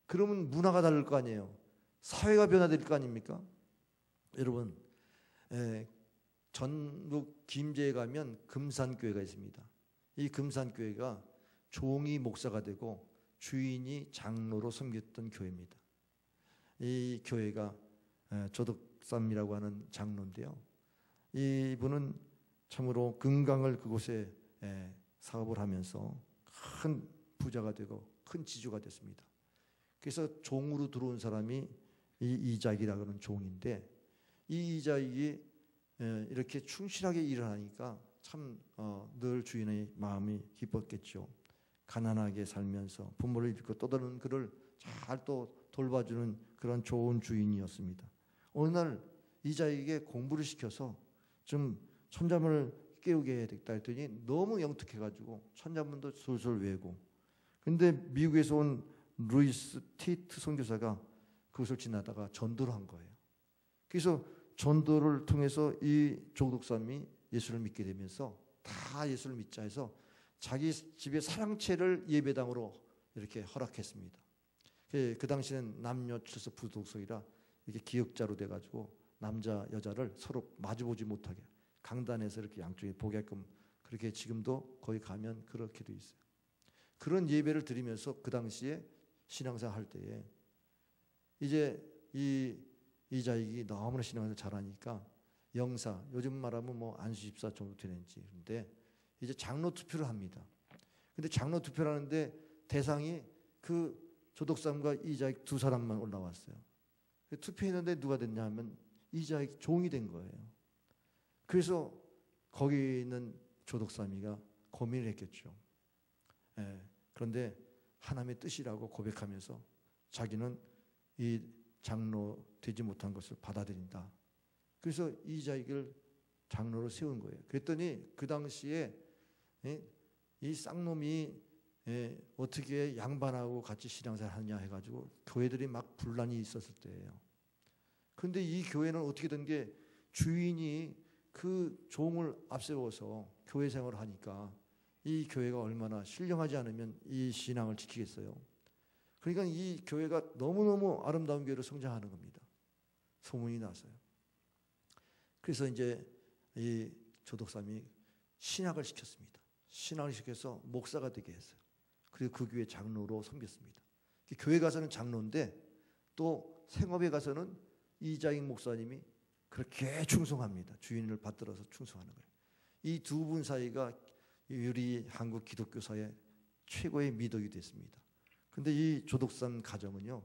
그러면 문화가 다를 거 아니에요. 사회가 변화될 거 아닙니까? 여러분, 전북 김제에 가면 금산교회가 있습니다. 이 금산교회가 종이 목사가 되고 주인이 장로로 섬겼던 교회입니다. 이 교회가 조덕삼이라고 하는 장로인데요. 이분은 참으로 금강을 그곳에 사업을 하면서 큰 부자가 되고 큰 지주가 됐습니다. 그래서 종으로 들어온 사람이 이 이작이라고 하는 종인데, 이 이작이 이렇게 충실하게 일을 하니까 참 늘 주인의 마음이 기뻤겠죠. 가난하게 살면서 부모를 잃고 떠드는 그를 잘 또 돌봐주는 그런 좋은 주인이었습니다. 어느 날 이자에게 공부를 시켜서 좀 천자문을 깨우게 해야 되겠다 했더니 너무 영특해가지고 천자문도 솔솔 외우고, 근데 미국에서 온 루이스 티트 선교사가 그것을 지나다가 전도를 한 거예요. 그래서 전도를 통해서 이 조덕삼이 예수를 믿게 되면서 다 예수를 믿자 해서 자기 집의 사랑채를 예배당으로 이렇게 허락했습니다. 그 당시에는 남녀 출석 부독석이라 이렇게 기역자로 돼가지고 남자 여자를 서로 마주보지 못하게 강단에서 이렇게 양쪽에 보게끔, 그렇게 지금도 거기 가면 그렇게 돼 있어요. 그런 예배를 드리면서 그 당시에 신앙생활 할 때에 이제 이자익이 너무나 신앙을 잘하니까 영사, 요즘 말하면 뭐 안수집사 정도 되는지, 근데 이제 장로 투표를 합니다. 근데 장로 투표를 하는데 대상이 그 조덕삼과 이자익 두 사람만 올라왔어요. 투표했는데 누가 됐냐 하면 이자익 종이 된 거예요. 그래서 거기 있는 조덕삼이가 고민을 했겠죠. 그런데 하나님의 뜻이라고 고백하면서 자기는 이 장로 되지 못한 것을 받아들인다. 그래서 이자익을 장로로 세운 거예요. 그랬더니 그 당시에 이 쌍놈이 어떻게 양반하고 같이 신앙생활 하느냐 해가지고 교회들이 막 분란이 있었을 때예요. 그런데 이 교회는 어떻게 된 게 주인이 그 종을 앞세워서 교회 생활을 하니까 이 교회가 얼마나 신령하지 않으면 이 신앙을 지키겠어요. 그러니까 이 교회가 너무너무 아름다운 교회로 성장하는 겁니다. 소문이 나서요. 그래서 이제 이 조덕삼이 신학을 시켰습니다. 신학을 시켜서 목사가 되게 했어요. 그리고 그 교회 장로로 섬겼습니다. 교회 가서는 장로인데 또 생업에 가서는 이자익 목사님이 그렇게 충성합니다. 주인을 받들어서 충성하는 거예요. 이 두 분 사이가 우리 한국 기독교사의 최고의 미덕이 됐습니다. 그런데 이 조덕삼 가정은요,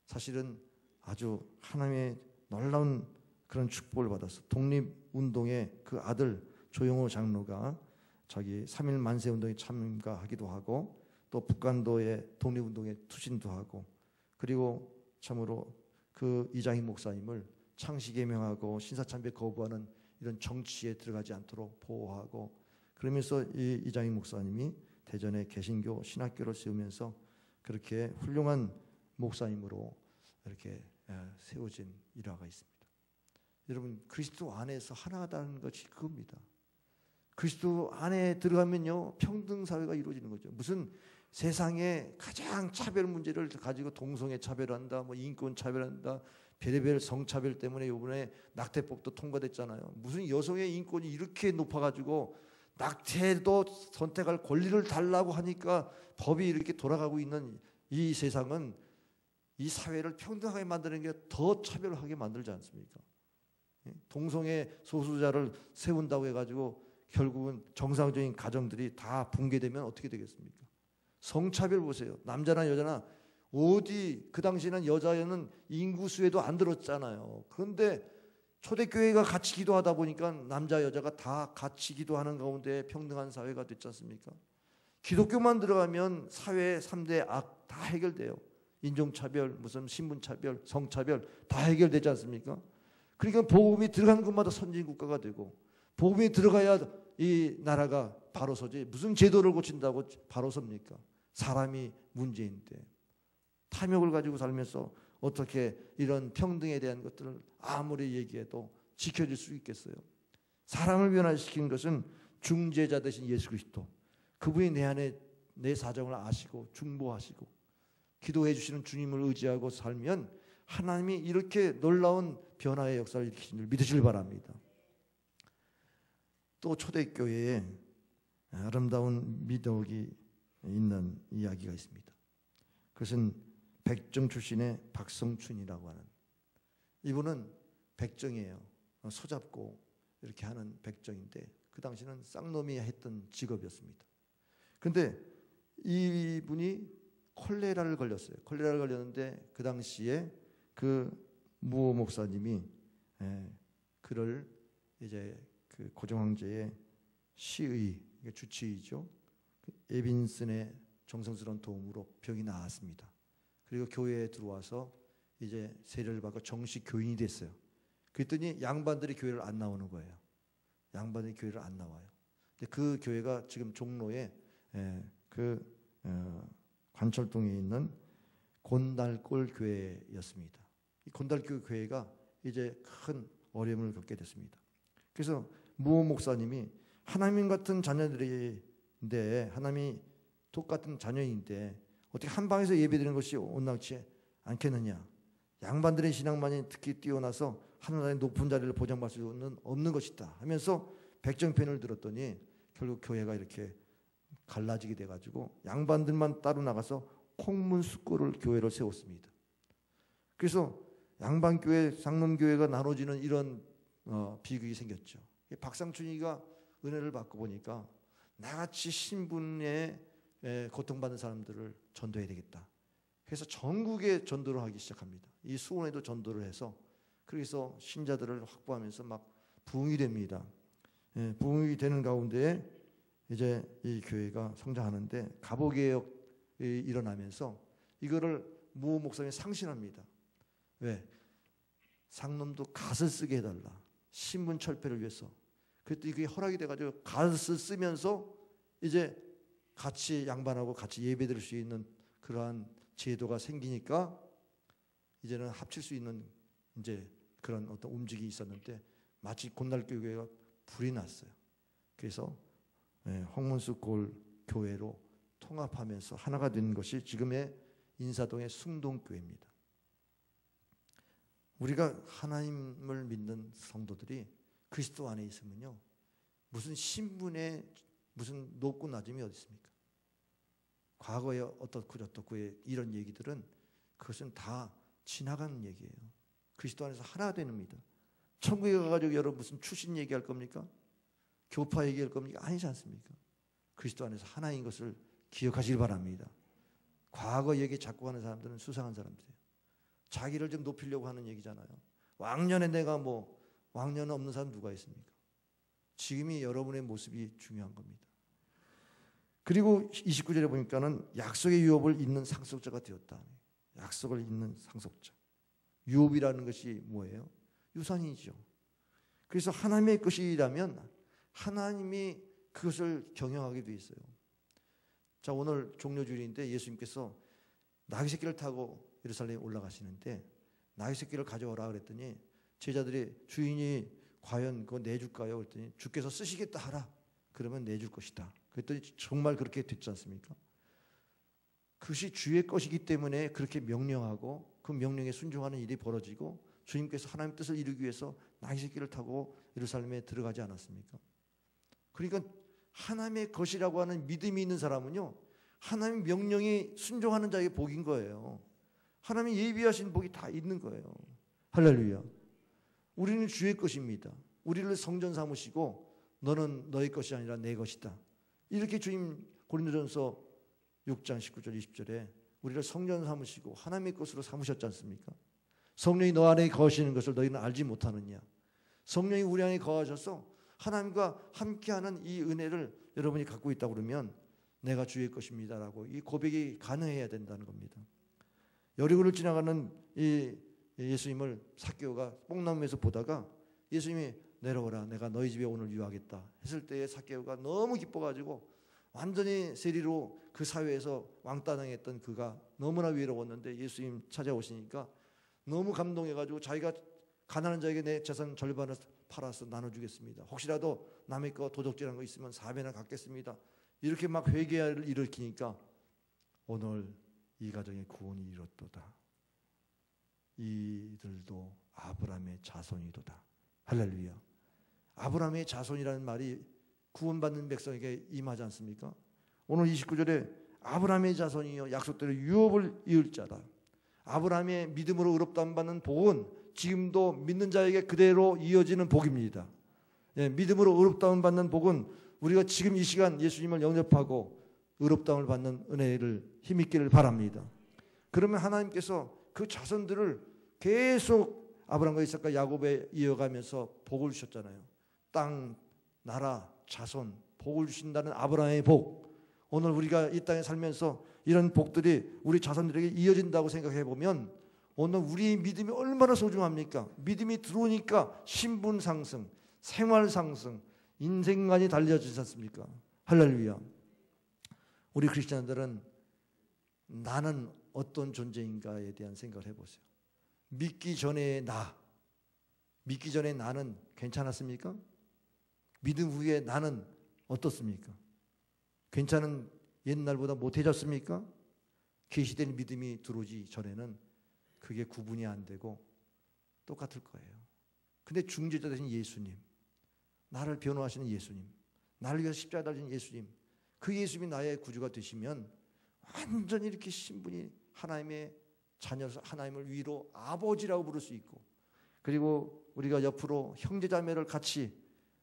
사실은 아주 하나님의 놀라운 그런 축복을 받아서 독립운동의 그 아들 조영호 장로가 자기 3.1 만세운동에 참가하기도 하고 또 북한도의 독립운동에 투신도 하고, 그리고 참으로 그 이장희 목사님을 창시개명하고 신사참배 거부하는 이런 정치에 들어가지 않도록 보호하고, 그러면서 이 이장희 목사님이 대전에 개신교 신학교를 세우면서 그렇게 훌륭한 목사님으로 이렇게 세워진 일화가 있습니다. 여러분, 그리스도 안에서 하나다는 것이 그겁니다. 그리스도 안에 들어가면요, 평등 사회가 이루어지는 거죠. 무슨 세상에 가장 차별 문제를 가지고 동성애 차별한다, 뭐 인권 차별한다, 별의별 성차별 때문에 이번에 낙태법도 통과됐잖아요. 무슨 여성의 인권이 이렇게 높아가지고 낙태도 선택할 권리를 달라고 하니까 법이 이렇게 돌아가고 있는 이 세상은 이 사회를 평등하게 만드는 게 더 차별하게 만들지 않습니까? 동성애 소수자를 세운다고 해가지고 결국은 정상적인 가정들이 다 붕괴되면 어떻게 되겠습니까? 성차별 보세요. 남자나 여자나 어디 그 당시에는 여자는 인구수에도 안 들었잖아요. 그런데 초대교회가 같이 기도하다 보니까 남자 여자가 다 같이 기도하는 가운데 평등한 사회가 됐지 않습니까? 기독교만 들어가면 사회의 3대 악 다 해결돼요. 인종차별, 무슨 신분차별, 성차별 다 해결되지 않습니까? 그러니까 복음이 들어가는 곳마다 선진국가가 되고 복음이 들어가야 이 나라가 바로 서지. 무슨 제도를 고친다고 바로 섭니까? 사람이 문제인데 탐욕을 가지고 살면서 어떻게 이런 평등에 대한 것들을 아무리 얘기해도 지켜질 수 있겠어요? 사람을 변화시키는 것은 중재자 되신 예수 그리스도, 그분이 내 안에 내 사정을 아시고 중보하시고 기도해 주시는 주님을 의지하고 살면 하나님이 이렇게 놀라운 변화의 역사를 일으키신 줄 믿으시길 바랍니다. 또 초대교회에 아름다운 미덕이 있는 이야기가 있습니다. 그것은 백정 출신의 박성춘이라고 하는, 이분은 백정이에요. 소잡고 이렇게 하는 백정인데 그 당시는 쌍놈이 했던 직업이었습니다. 그런데 이분이 콜레라를 걸렸어요. 콜레라를 걸렸는데 그 당시에 그 무호 목사님이 그를 이제 그 고종 황제의 시의 주치의죠. 에빈슨의 정성스러운 도움으로 병이 나았습니다. 그리고 교회에 들어와서 이제 세례를 받고 정식 교인이 됐어요. 그랬더니 양반들이 교회를 안 나오는 거예요. 양반들이 교회를 안 나와요. 근데 그 교회가 지금 종로에 관철동에 있는 곤달골 교회였습니다. 이 곤달골 교회가 이제 큰 어려움을 겪게 됐습니다. 그래서 무호 목사님이 하나님 같은 자녀들인데, 하나님이 똑같은 자녀인데 어떻게 한 방에서 예배드리는 것이 온당치 않겠느냐? 양반들의 신앙만이 특히 뛰어나서 하나님의 높은 자리를 보장받을 수는 없는 것이다 하면서 백정편을 들었더니 결국 교회가 이렇게 갈라지게 돼가지고 양반들만 따로 나가서 콩문숙고를 교회를 세웠습니다. 그래서 양반교회, 상놈교회가 나눠지는 이런 비극이 생겼죠. 박상춘이가 은혜를 받고 보니까 나같이 신분에 고통받는 사람들을 전도해야 되겠다. 그래서 전국에 전도를 하기 시작합니다. 이 수원에도 전도를 해서 그래서 신자들을 확보하면서 막 부흥이 됩니다. 부흥이 되는 가운데 이제 이 교회가 성장하는데 갑오개혁이 일어나면서 이거를 무호 목사님이 상신합니다. 왜? 상놈도 갓을 쓰게 해달라. 신분 철폐를 위해서. 그랬더니 그게 허락이 돼가지고 갓을 쓰면서 이제 같이 양반하고 같이 예배드릴 수 있는 그러한 제도가 생기니까 이제는 합칠 수 있는 이제 그런 어떤 움직임이 있었는데 마치 곤달교회가 불이 났어요. 그래서 홍문숙골 교회로 통합하면서 하나가 된 것이 지금의 인사동의 숭동교회입니다. 우리가 하나님을 믿는 성도들이 그리스도 안에 있으면요, 무슨 신분에 무슨 높고 낮음이 어디 있습니까? 과거에 어떻고 이런 얘기들은 그것은 다 지나가는 얘기예요. 그리스도 안에서 하나 되는 겁니다. 천국에 가가지고 여러분 무슨 출신 얘기할 겁니까? 교파 얘기할 겁니까? 아니지 않습니까? 그리스도 안에서 하나인 것을 기억하시길 바랍니다. 과거 얘기 자꾸 하는 사람들은 수상한 사람들이에요. 자기를 좀 높이려고 하는 얘기잖아요. 왕년에 내가 왕년 없는 사람 누가 있습니까? 지금이 여러분의 모습이 중요한 겁니다. 그리고 29절에 보니까는 약속의 유업을 잇는 상속자가 되었다. 약속을 잇는 상속자. 유업이라는 것이 뭐예요? 유산이죠. 그래서 하나님의 것이라면 하나님이 그것을 경영하게 돼 있어요. 자, 오늘 종료주일인데 예수님께서 나귀 새끼를 타고 예루살렘에 올라가시는데 나귀 새끼를 가져오라 그랬더니 제자들이 주인이 과연 그거 내줄까요? 그랬더니 주께서 쓰시겠다 하라. 그러면 내줄 것이다. 그랬더니 정말 그렇게 됐지 않습니까? 그것이 주의 것이기 때문에 그렇게 명령하고 그 명령에 순종하는 일이 벌어지고 주님께서 하나님의 뜻을 이루기 위해서 나귀 새끼를 타고 예루살렘에 들어가지 않았습니까? 그러니까 하나님의 것이라고 하는 믿음이 있는 사람은요, 하나님의 명령에 순종하는 자에게 복인 거예요. 하나님이 예비하신 복이 다 있는 거예요. 할렐루야. 우리는 주의 것입니다. 우리를 성전 삼으시고 너는 너의 것이 아니라 내 것이다. 이렇게 주님 고린도전서 6장 19절 20절에 우리를 성전 삼으시고 하나님의 것으로 삼으셨지 않습니까? 성령이 너 안에 거하시는 것을 너희는 알지 못하느냐. 성령이 우리 안에 거하셔서 하나님과 함께하는 이 은혜를 여러분이 갖고 있다고 그러면 내가 주의 것입니다라고 이 고백이 가능해야 된다는 겁니다. 여리고를 지나가는 이 예수님을 삭개오가 뽕나무에서 보다가 예수님이 내려오라 내가 너희 집에 오늘 유하겠다 했을 때에 삭개오가 너무 기뻐가지고 완전히 세리로 그 사회에서 왕따당했던 그가 너무나 외로웠는데 예수님 찾아오시니까 너무 감동해가지고 자기가 가난한 자에게 내 재산 절반을 팔아서 나눠주겠습니다. 혹시라도 남의 거 도적질한 거 있으면 4배나 갚겠습니다. 이렇게 막 회개를 일으키니까 오늘 이 가정의 구원이 이뤘도다. 이들도 아브라함의 자손이도다. 할렐루야. 아브라함의 자손이라는 말이 구원받는 백성에게 임하지 않습니까? 오늘 29절에 아브라함의 자손이여 약속대로 유업을 이을 자다. 아브라함의 믿음으로 의롭다함 받는 복은 지금도 믿는 자에게 그대로 이어지는 복입니다. 예, 믿음으로 의롭다함 받는 복은 우리가 지금 이 시간 예수님을 영접하고 의롭다함을 받는 은혜를 힘있기를 바랍니다. 그러면 하나님께서 그 자손들을 계속 아브라함과 이삭과 야곱에 이어가면서 복을 주셨잖아요. 땅, 나라, 자손, 복을 주신다는 아브라함의 복. 오늘 우리가 이 땅에 살면서 이런 복들이 우리 자손들에게 이어진다고 생각해 보면 오늘 우리의 믿음이 얼마나 소중합니까? 믿음이 들어오니까 신분 상승, 생활 상승, 인생관이 달라지지 않습니까? 할렐루야. 우리 크리스찬들은 나는 어떤 존재인가에 대한 생각을 해보세요. 믿기 전에 믿기 전에 나는 괜찮았습니까? 믿음 후에 나는 어떻습니까? 괜찮은 옛날보다 못해졌습니까? 계시된 믿음이 들어오기 전에는 그게 구분이 안 되고 똑같을 거예요. 근데 중재자 되신 예수님, 나를 변호하시는 예수님, 나를 위해서 십자가 달린 예수님, 그 예수님이 나의 구주가 되시면 완전히 이렇게 신분이 하나님의 자녀로서 하나님을 위로 아버지라고 부를 수 있고, 그리고 우리가 옆으로 형제자매를 같이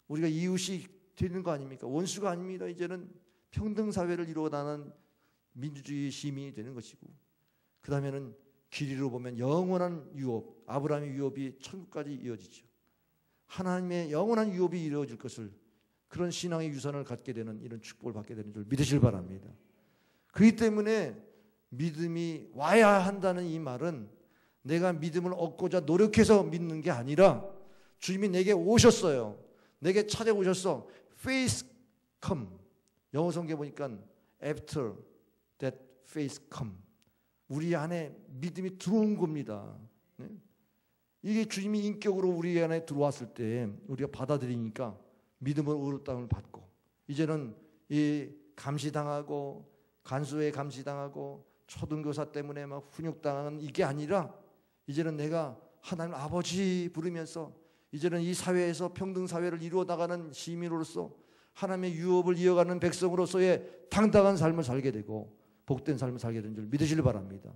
우리가 이웃이 되는 거 아닙니까? 원수가 아닙니다. 이제는 평등사회를 이루어가는 민주주의 시민이 되는 것이고, 그 다음에는 길이로 보면 영원한 유업, 아브라함의 유업이 천국까지 이어지죠. 하나님의 영원한 유업이 이루어질 것을, 그런 신앙의 유산을 갖게 되는 이런 축복을 받게 되는 줄 믿으실 바랍니다. 그렇기 때문에 믿음이 와야 한다는 이 말은 내가 믿음을 얻고자 노력해서 믿는 게 아니라 주님이 내게 오셨어요. 내게 찾아오셨어. Faith come. 영어 성경에 보니까 after that faith come. 우리 안에 믿음이 들어온 겁니다. 이게 주님이 인격으로 우리 안에 들어왔을 때 우리가 받아들이니까 믿음으로 의롭다함을 받고, 이제는 이 감시당하고 간수에 감시당하고 초등교사 때문에 막 훈육당하는 이게 아니라 이제는 내가 하나님 아버지 부르면서 이제는 이 사회에서 평등사회를 이루어 나가는 시민으로서 하나님의 유업을 이어가는 백성으로서의 당당한 삶을 살게 되고 복된 삶을 살게 되는 줄 믿으시길 바랍니다.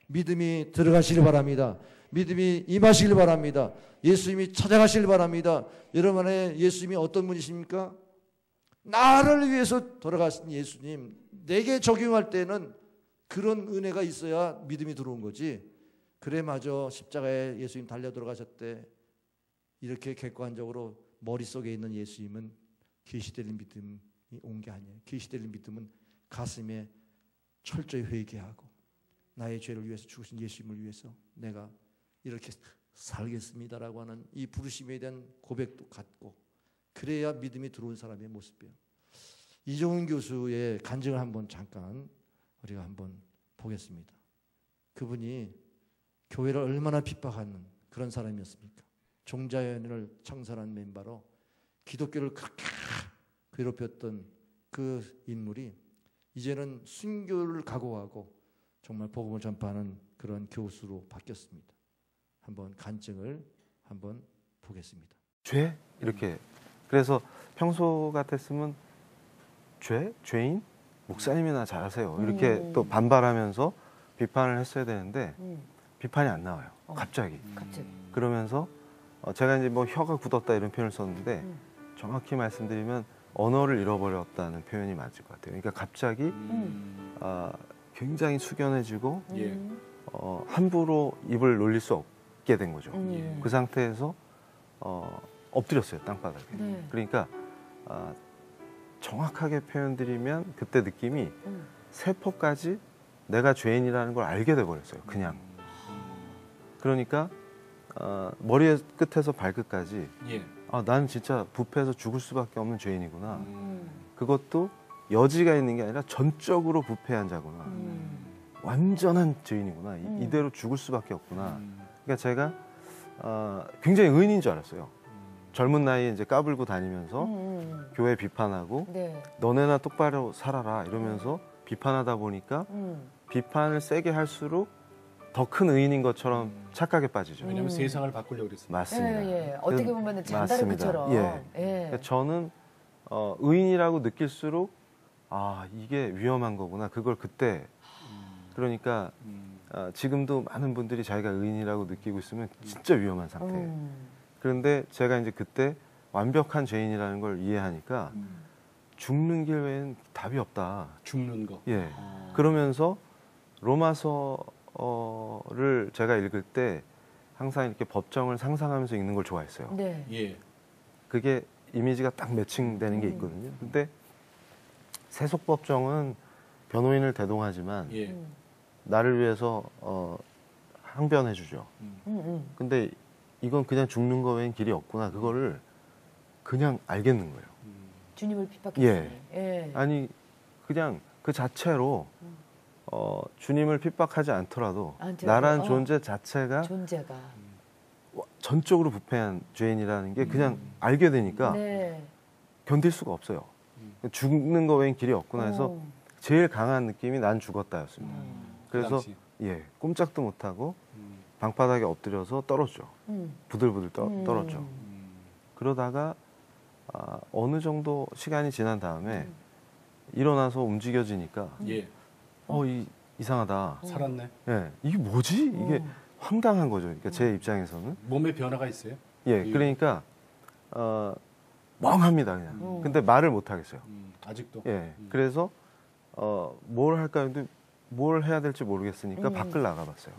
믿음이 들어가시길 바랍니다. 믿음이 임하시길 바랍니다. 예수님이 찾아가시길 바랍니다. 여러분 안에 예수님이 어떤 분이십니까? 나를 위해서 돌아가신 예수님, 내게 적용할 때는 그런 은혜가 있어야 믿음이 들어온 거지. 그래 마저 십자가에 예수님 달려 들어가셨대 이렇게 객관적으로 머릿속에 있는 예수님은 계시되는 믿음이 온 게 아니에요. 계시되는 믿음은 가슴에 철저히 회개하고 나의 죄를 위해서 죽으신 예수님을 위해서 내가 이렇게 살겠습니다라고 하는 이 부르심에 대한 고백도 갖고, 그래야 믿음이 들어온 사람의 모습이에요. 이종훈 교수의 간증을 한번 잠깐 우리가 한번 보겠습니다. 그분이 교회를 얼마나 핍박하는 그런 사람이었습니까? 종자연을 창설한 멤버로 기독교를 그렇게 괴롭혔던 그 인물이 이제는 순교를 각오하고 정말 복음을 전파하는 그런 교수로 바뀌었습니다. 한번 간증을 한번 보겠습니다. 죄? 이렇게. 그래서 평소 같았으면 죄인? 목사님이나 잘하세요. 이렇게 또 반발하면서 비판을 했어야 되는데 비판이 안 나와요. 갑자기. 그러면서 제가 이제 뭐 혀가 굳었다 이런 표현을 썼는데 정확히 말씀드리면 언어를 잃어버렸다는 표현이 맞을 것 같아요. 그러니까 갑자기 굉장히 숙연해지고 함부로 입을 놀릴 수 없게 된 거죠. 그 상태에서 엎드렸어요, 땅바닥에. 그러니까 정확하게 표현드리면 그때 느낌이 세포까지 내가 죄인이라는 걸 알게 돼버렸어요, 그냥. 그러니까 머리의 끝에서 발끝까지 난 진짜 부패해서 죽을 수밖에 없는 죄인이구나. 그것도 여지가 있는 게 아니라 전적으로 부패한 자구나. 완전한 죄인이구나. 이대로 죽을 수밖에 없구나. 그러니까 제가 굉장히 의인인 줄 알았어요. 젊은 나이에 이제 까불고 다니면서 교회 비판하고 너네나 똑바로 살아라 이러면서 비판하다 보니까 비판을 세게 할수록 더 큰 의인인 것처럼 착각에 빠지죠. 왜냐하면 세상을 바꾸려고 그랬어요. 맞습니다. 어떻게 보면 잔다르크처럼. 그러니까 저는 의인이라고 느낄수록 이게 위험한 거구나. 그걸 그때 그러니까 지금도 많은 분들이 자기가 의인이라고 느끼고 있으면 진짜 위험한 상태예요. 그런데 제가 이제 그때 완벽한 죄인이라는 걸 이해하니까 죽는 길 외엔 답이 없다. 죽는 거. 그러면서 로마서를 제가 읽을 때 항상 이렇게 법정을 상상하면서 읽는 걸 좋아했어요. 그게 이미지가 딱 매칭되는 게 있거든요. 근데 세속법정은 변호인을 대동하지만 나를 위해서 항변해 주죠. 근데 이건 그냥 죽는 거 외엔 길이 없구나. 그거를 그냥 알겠는 거예요. 주님을 핍박했어요. 아니 그냥 그 자체로 주님을 핍박하지 않더라도 나라는 존재 자체가 전적으로 부패한 죄인이라는 게 그냥 알게 되니까 견딜 수가 없어요. 죽는 거 외엔 길이 없구나 해서 제일 강한 느낌이 난 죽었다였습니다. 그래서 꼼짝도 못하고 방바닥에 엎드려서 떨었죠. 부들부들 떨었죠. 그러다가 어느 정도 시간이 지난 다음에 일어나서 움직여지니까 이상하다. 살았네. 이게 뭐지? 이게 황당한 거죠. 그러니까 제 입장에서는. 몸에 변화가 있어요? 그러니까 멍합니다 그냥. 근데 말을 못 하겠어요. 아직도? 그래서 뭘 할까 했는데 뭘 해야 될지 모르겠으니까 밖을 나가봤어요.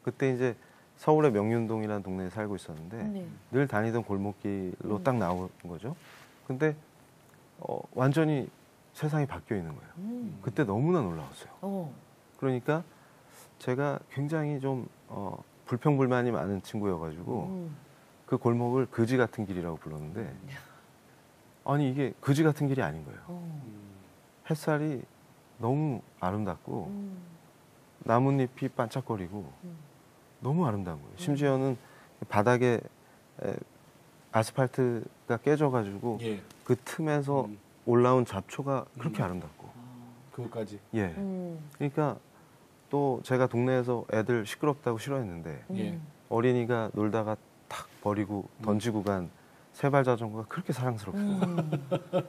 그때 이제 서울의 명륜동이라는 동네에 살고 있었는데 늘 다니던 골목길로 딱 나온 거죠. 근데 완전히 세상이 바뀌어 있는 거예요. 그때 너무나 놀라웠어요. 그러니까 제가 굉장히 좀 불평불만이 많은 친구여가지고 그 골목을 거지 같은 길이라고 불렀는데 아니 이게 거지 같은 길이 아닌 거예요. 햇살이 너무 아름답고 나뭇잎이 반짝거리고 너무 아름다운 거예요. 심지어는 바닥에 아스팔트가 깨져가지고 그 틈에서 올라온 잡초가 그렇게 아름답고 그것까지. 그러니까 또 제가 동네에서 애들 시끄럽다고 싫어했는데 어린이가 놀다가 탁 버리고 던지고 간 세발 자전거가 그렇게 사랑스럽고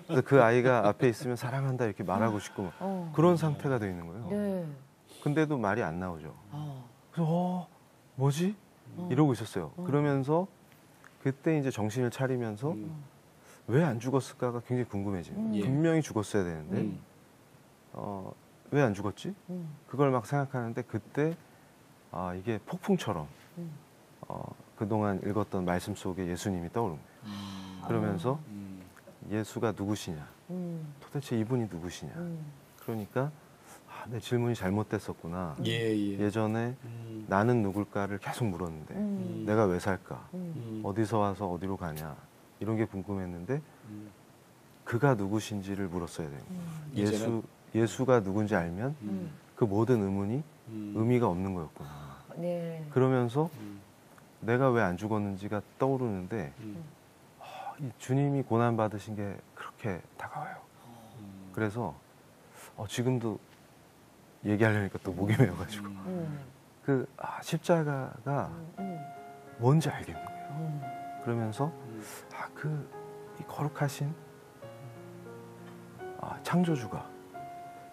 그래서 그 아이가 앞에 있으면 사랑한다 이렇게 말하고 싶고 그런 상태가 돼 있는 거예요. 근데도 말이 안 나오죠. 그래서 뭐지? 이러고 있었어요. 그러면서 그때 이제 정신을 차리면서 왜 안 죽었을까가 굉장히 궁금해지는 거예요. 분명히 죽었어야 되는데 왜 안 죽었지? 그걸 막 생각하는데 그때 이게 폭풍처럼 그동안 읽었던 말씀 속에 예수님이 떠오른 거예요. 그러면서 예수가 누구시냐? 도대체 이분이 누구시냐? 그러니까 내 질문이 잘못됐었구나. 예전에 나는 누굴까를 계속 물었는데 내가 왜 살까? 어디서 와서 어디로 가냐? 이런 게 궁금했는데 그가 누구신지를 물었어야 돼요. 이제는? 예수가 누군지 알면 그 모든 의문이 의미가 없는 거였구나. 네. 그러면서 내가 왜 안 죽었는지가 떠오르는데 이 주님이 고난 받으신 게 그렇게 다가와요. 그래서 지금도 얘기하려니까 또 목이 메어가지고 십자가가 뭔지 알겠는 거예요. 그러면서 이 거룩하신 창조주가,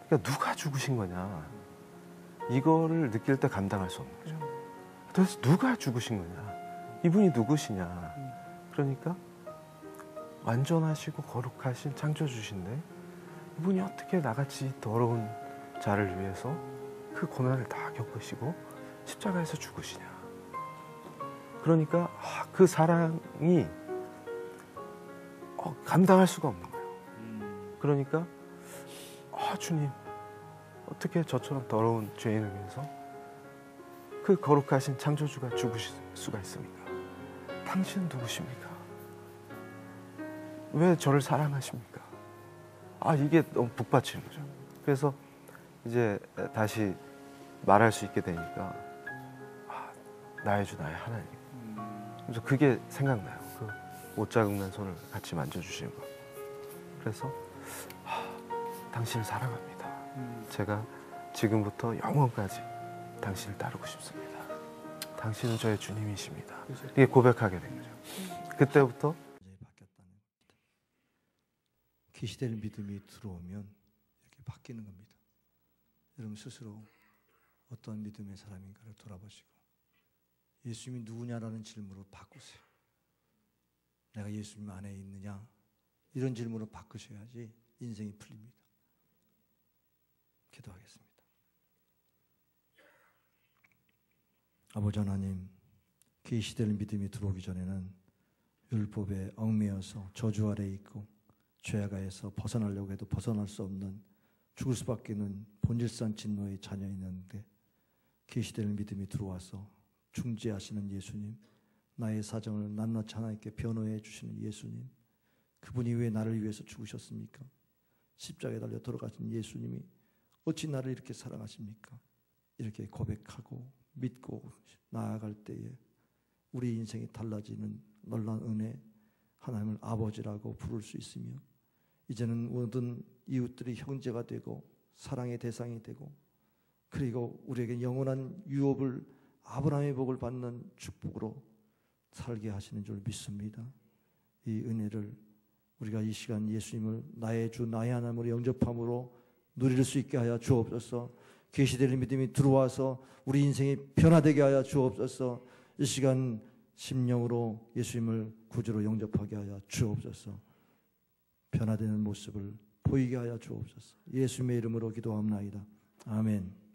그러니까 누가 죽으신 거냐, 이거를 느낄 때 감당할 수 없는 거죠. 도대체 누가 죽으신 거냐, 이분이 누구시냐. 그러니까 완전하시고 거룩하신 창조주신데 이분이 어떻게 나같이 더러운 자를 위해서 그 고난을 다 겪으시고 십자가에서 죽으시냐. 그러니까 그 사랑이 감당할 수가 없는 거예요. 그러니까 주님, 어떻게 저처럼 더러운 죄인을 위해서 그 거룩하신 창조주가 죽으실 수가 있습니까? 당신은 누구십니까? 왜 저를 사랑하십니까? 이게 너무 북받치는 거죠. 그래서 이제 다시 말할 수 있게 되니까 나의 주 나의 하나님. 그래서 그게 생각나요. 그 옷자국난 손을 같이 만져주시는 거. 그래서 당신을 사랑합니다. 제가 지금부터 영원까지 당신을 따르고 싶습니다. 당신은 저의 주님이십니다. 이게 고백하게 된 거죠. 그때부터 바뀌었다는 겁니다. 계시될 믿음이 들어오면 이렇게 바뀌는 겁니다. 여러분 스스로 어떤 믿음의 사람인가를 돌아보시고 예수님이 누구냐라는 질문으로 바꾸세요. 내가 예수님 안에 있느냐? 이런 질문으로 바꾸셔야지 인생이 풀립니다. 기도하겠습니다. 아버지 하나님, 계시될 믿음이 들어오기 전에는 율법에 얽매여서 저주 아래 있고 죄악에서 벗어나려고 해도 벗어날 수 없는 죽을 수밖에 없는 본질상 진노의 자녀였는데 계시될 믿음이 들어와서 중재하시는 예수님, 나의 사정을 낱낱이 하나님께 변호해 주시는 예수님, 그분이 왜 나를 위해서 죽으셨습니까? 십자가에 달려 돌아가신 예수님이 어찌 나를 이렇게 사랑하십니까? 이렇게 고백하고 믿고 나아갈 때에 우리 인생이 달라지는 놀라운 은혜, 하나님을 아버지라고 부를 수 있으며 이제는 모든 이웃들이 형제가 되고 사랑의 대상이 되고 그리고 우리에게 영원한 유업을 아브라함의 복을 받는 축복으로 살게 하시는 줄 믿습니다. 이 은혜를 우리가 이 시간 예수님을 나의 주 나의 하나님으로 영접함으로 누릴 수 있게 하여 주옵소서. 계시될 믿음이 들어와서 우리 인생이 변화되게 하여 주옵소서. 이 시간 심령으로 예수님을 구주로 영접하게 하여 주옵소서. 변화되는 모습을 보이게 하여 주옵소서. 예수님의 이름으로 기도합나이다. 아멘.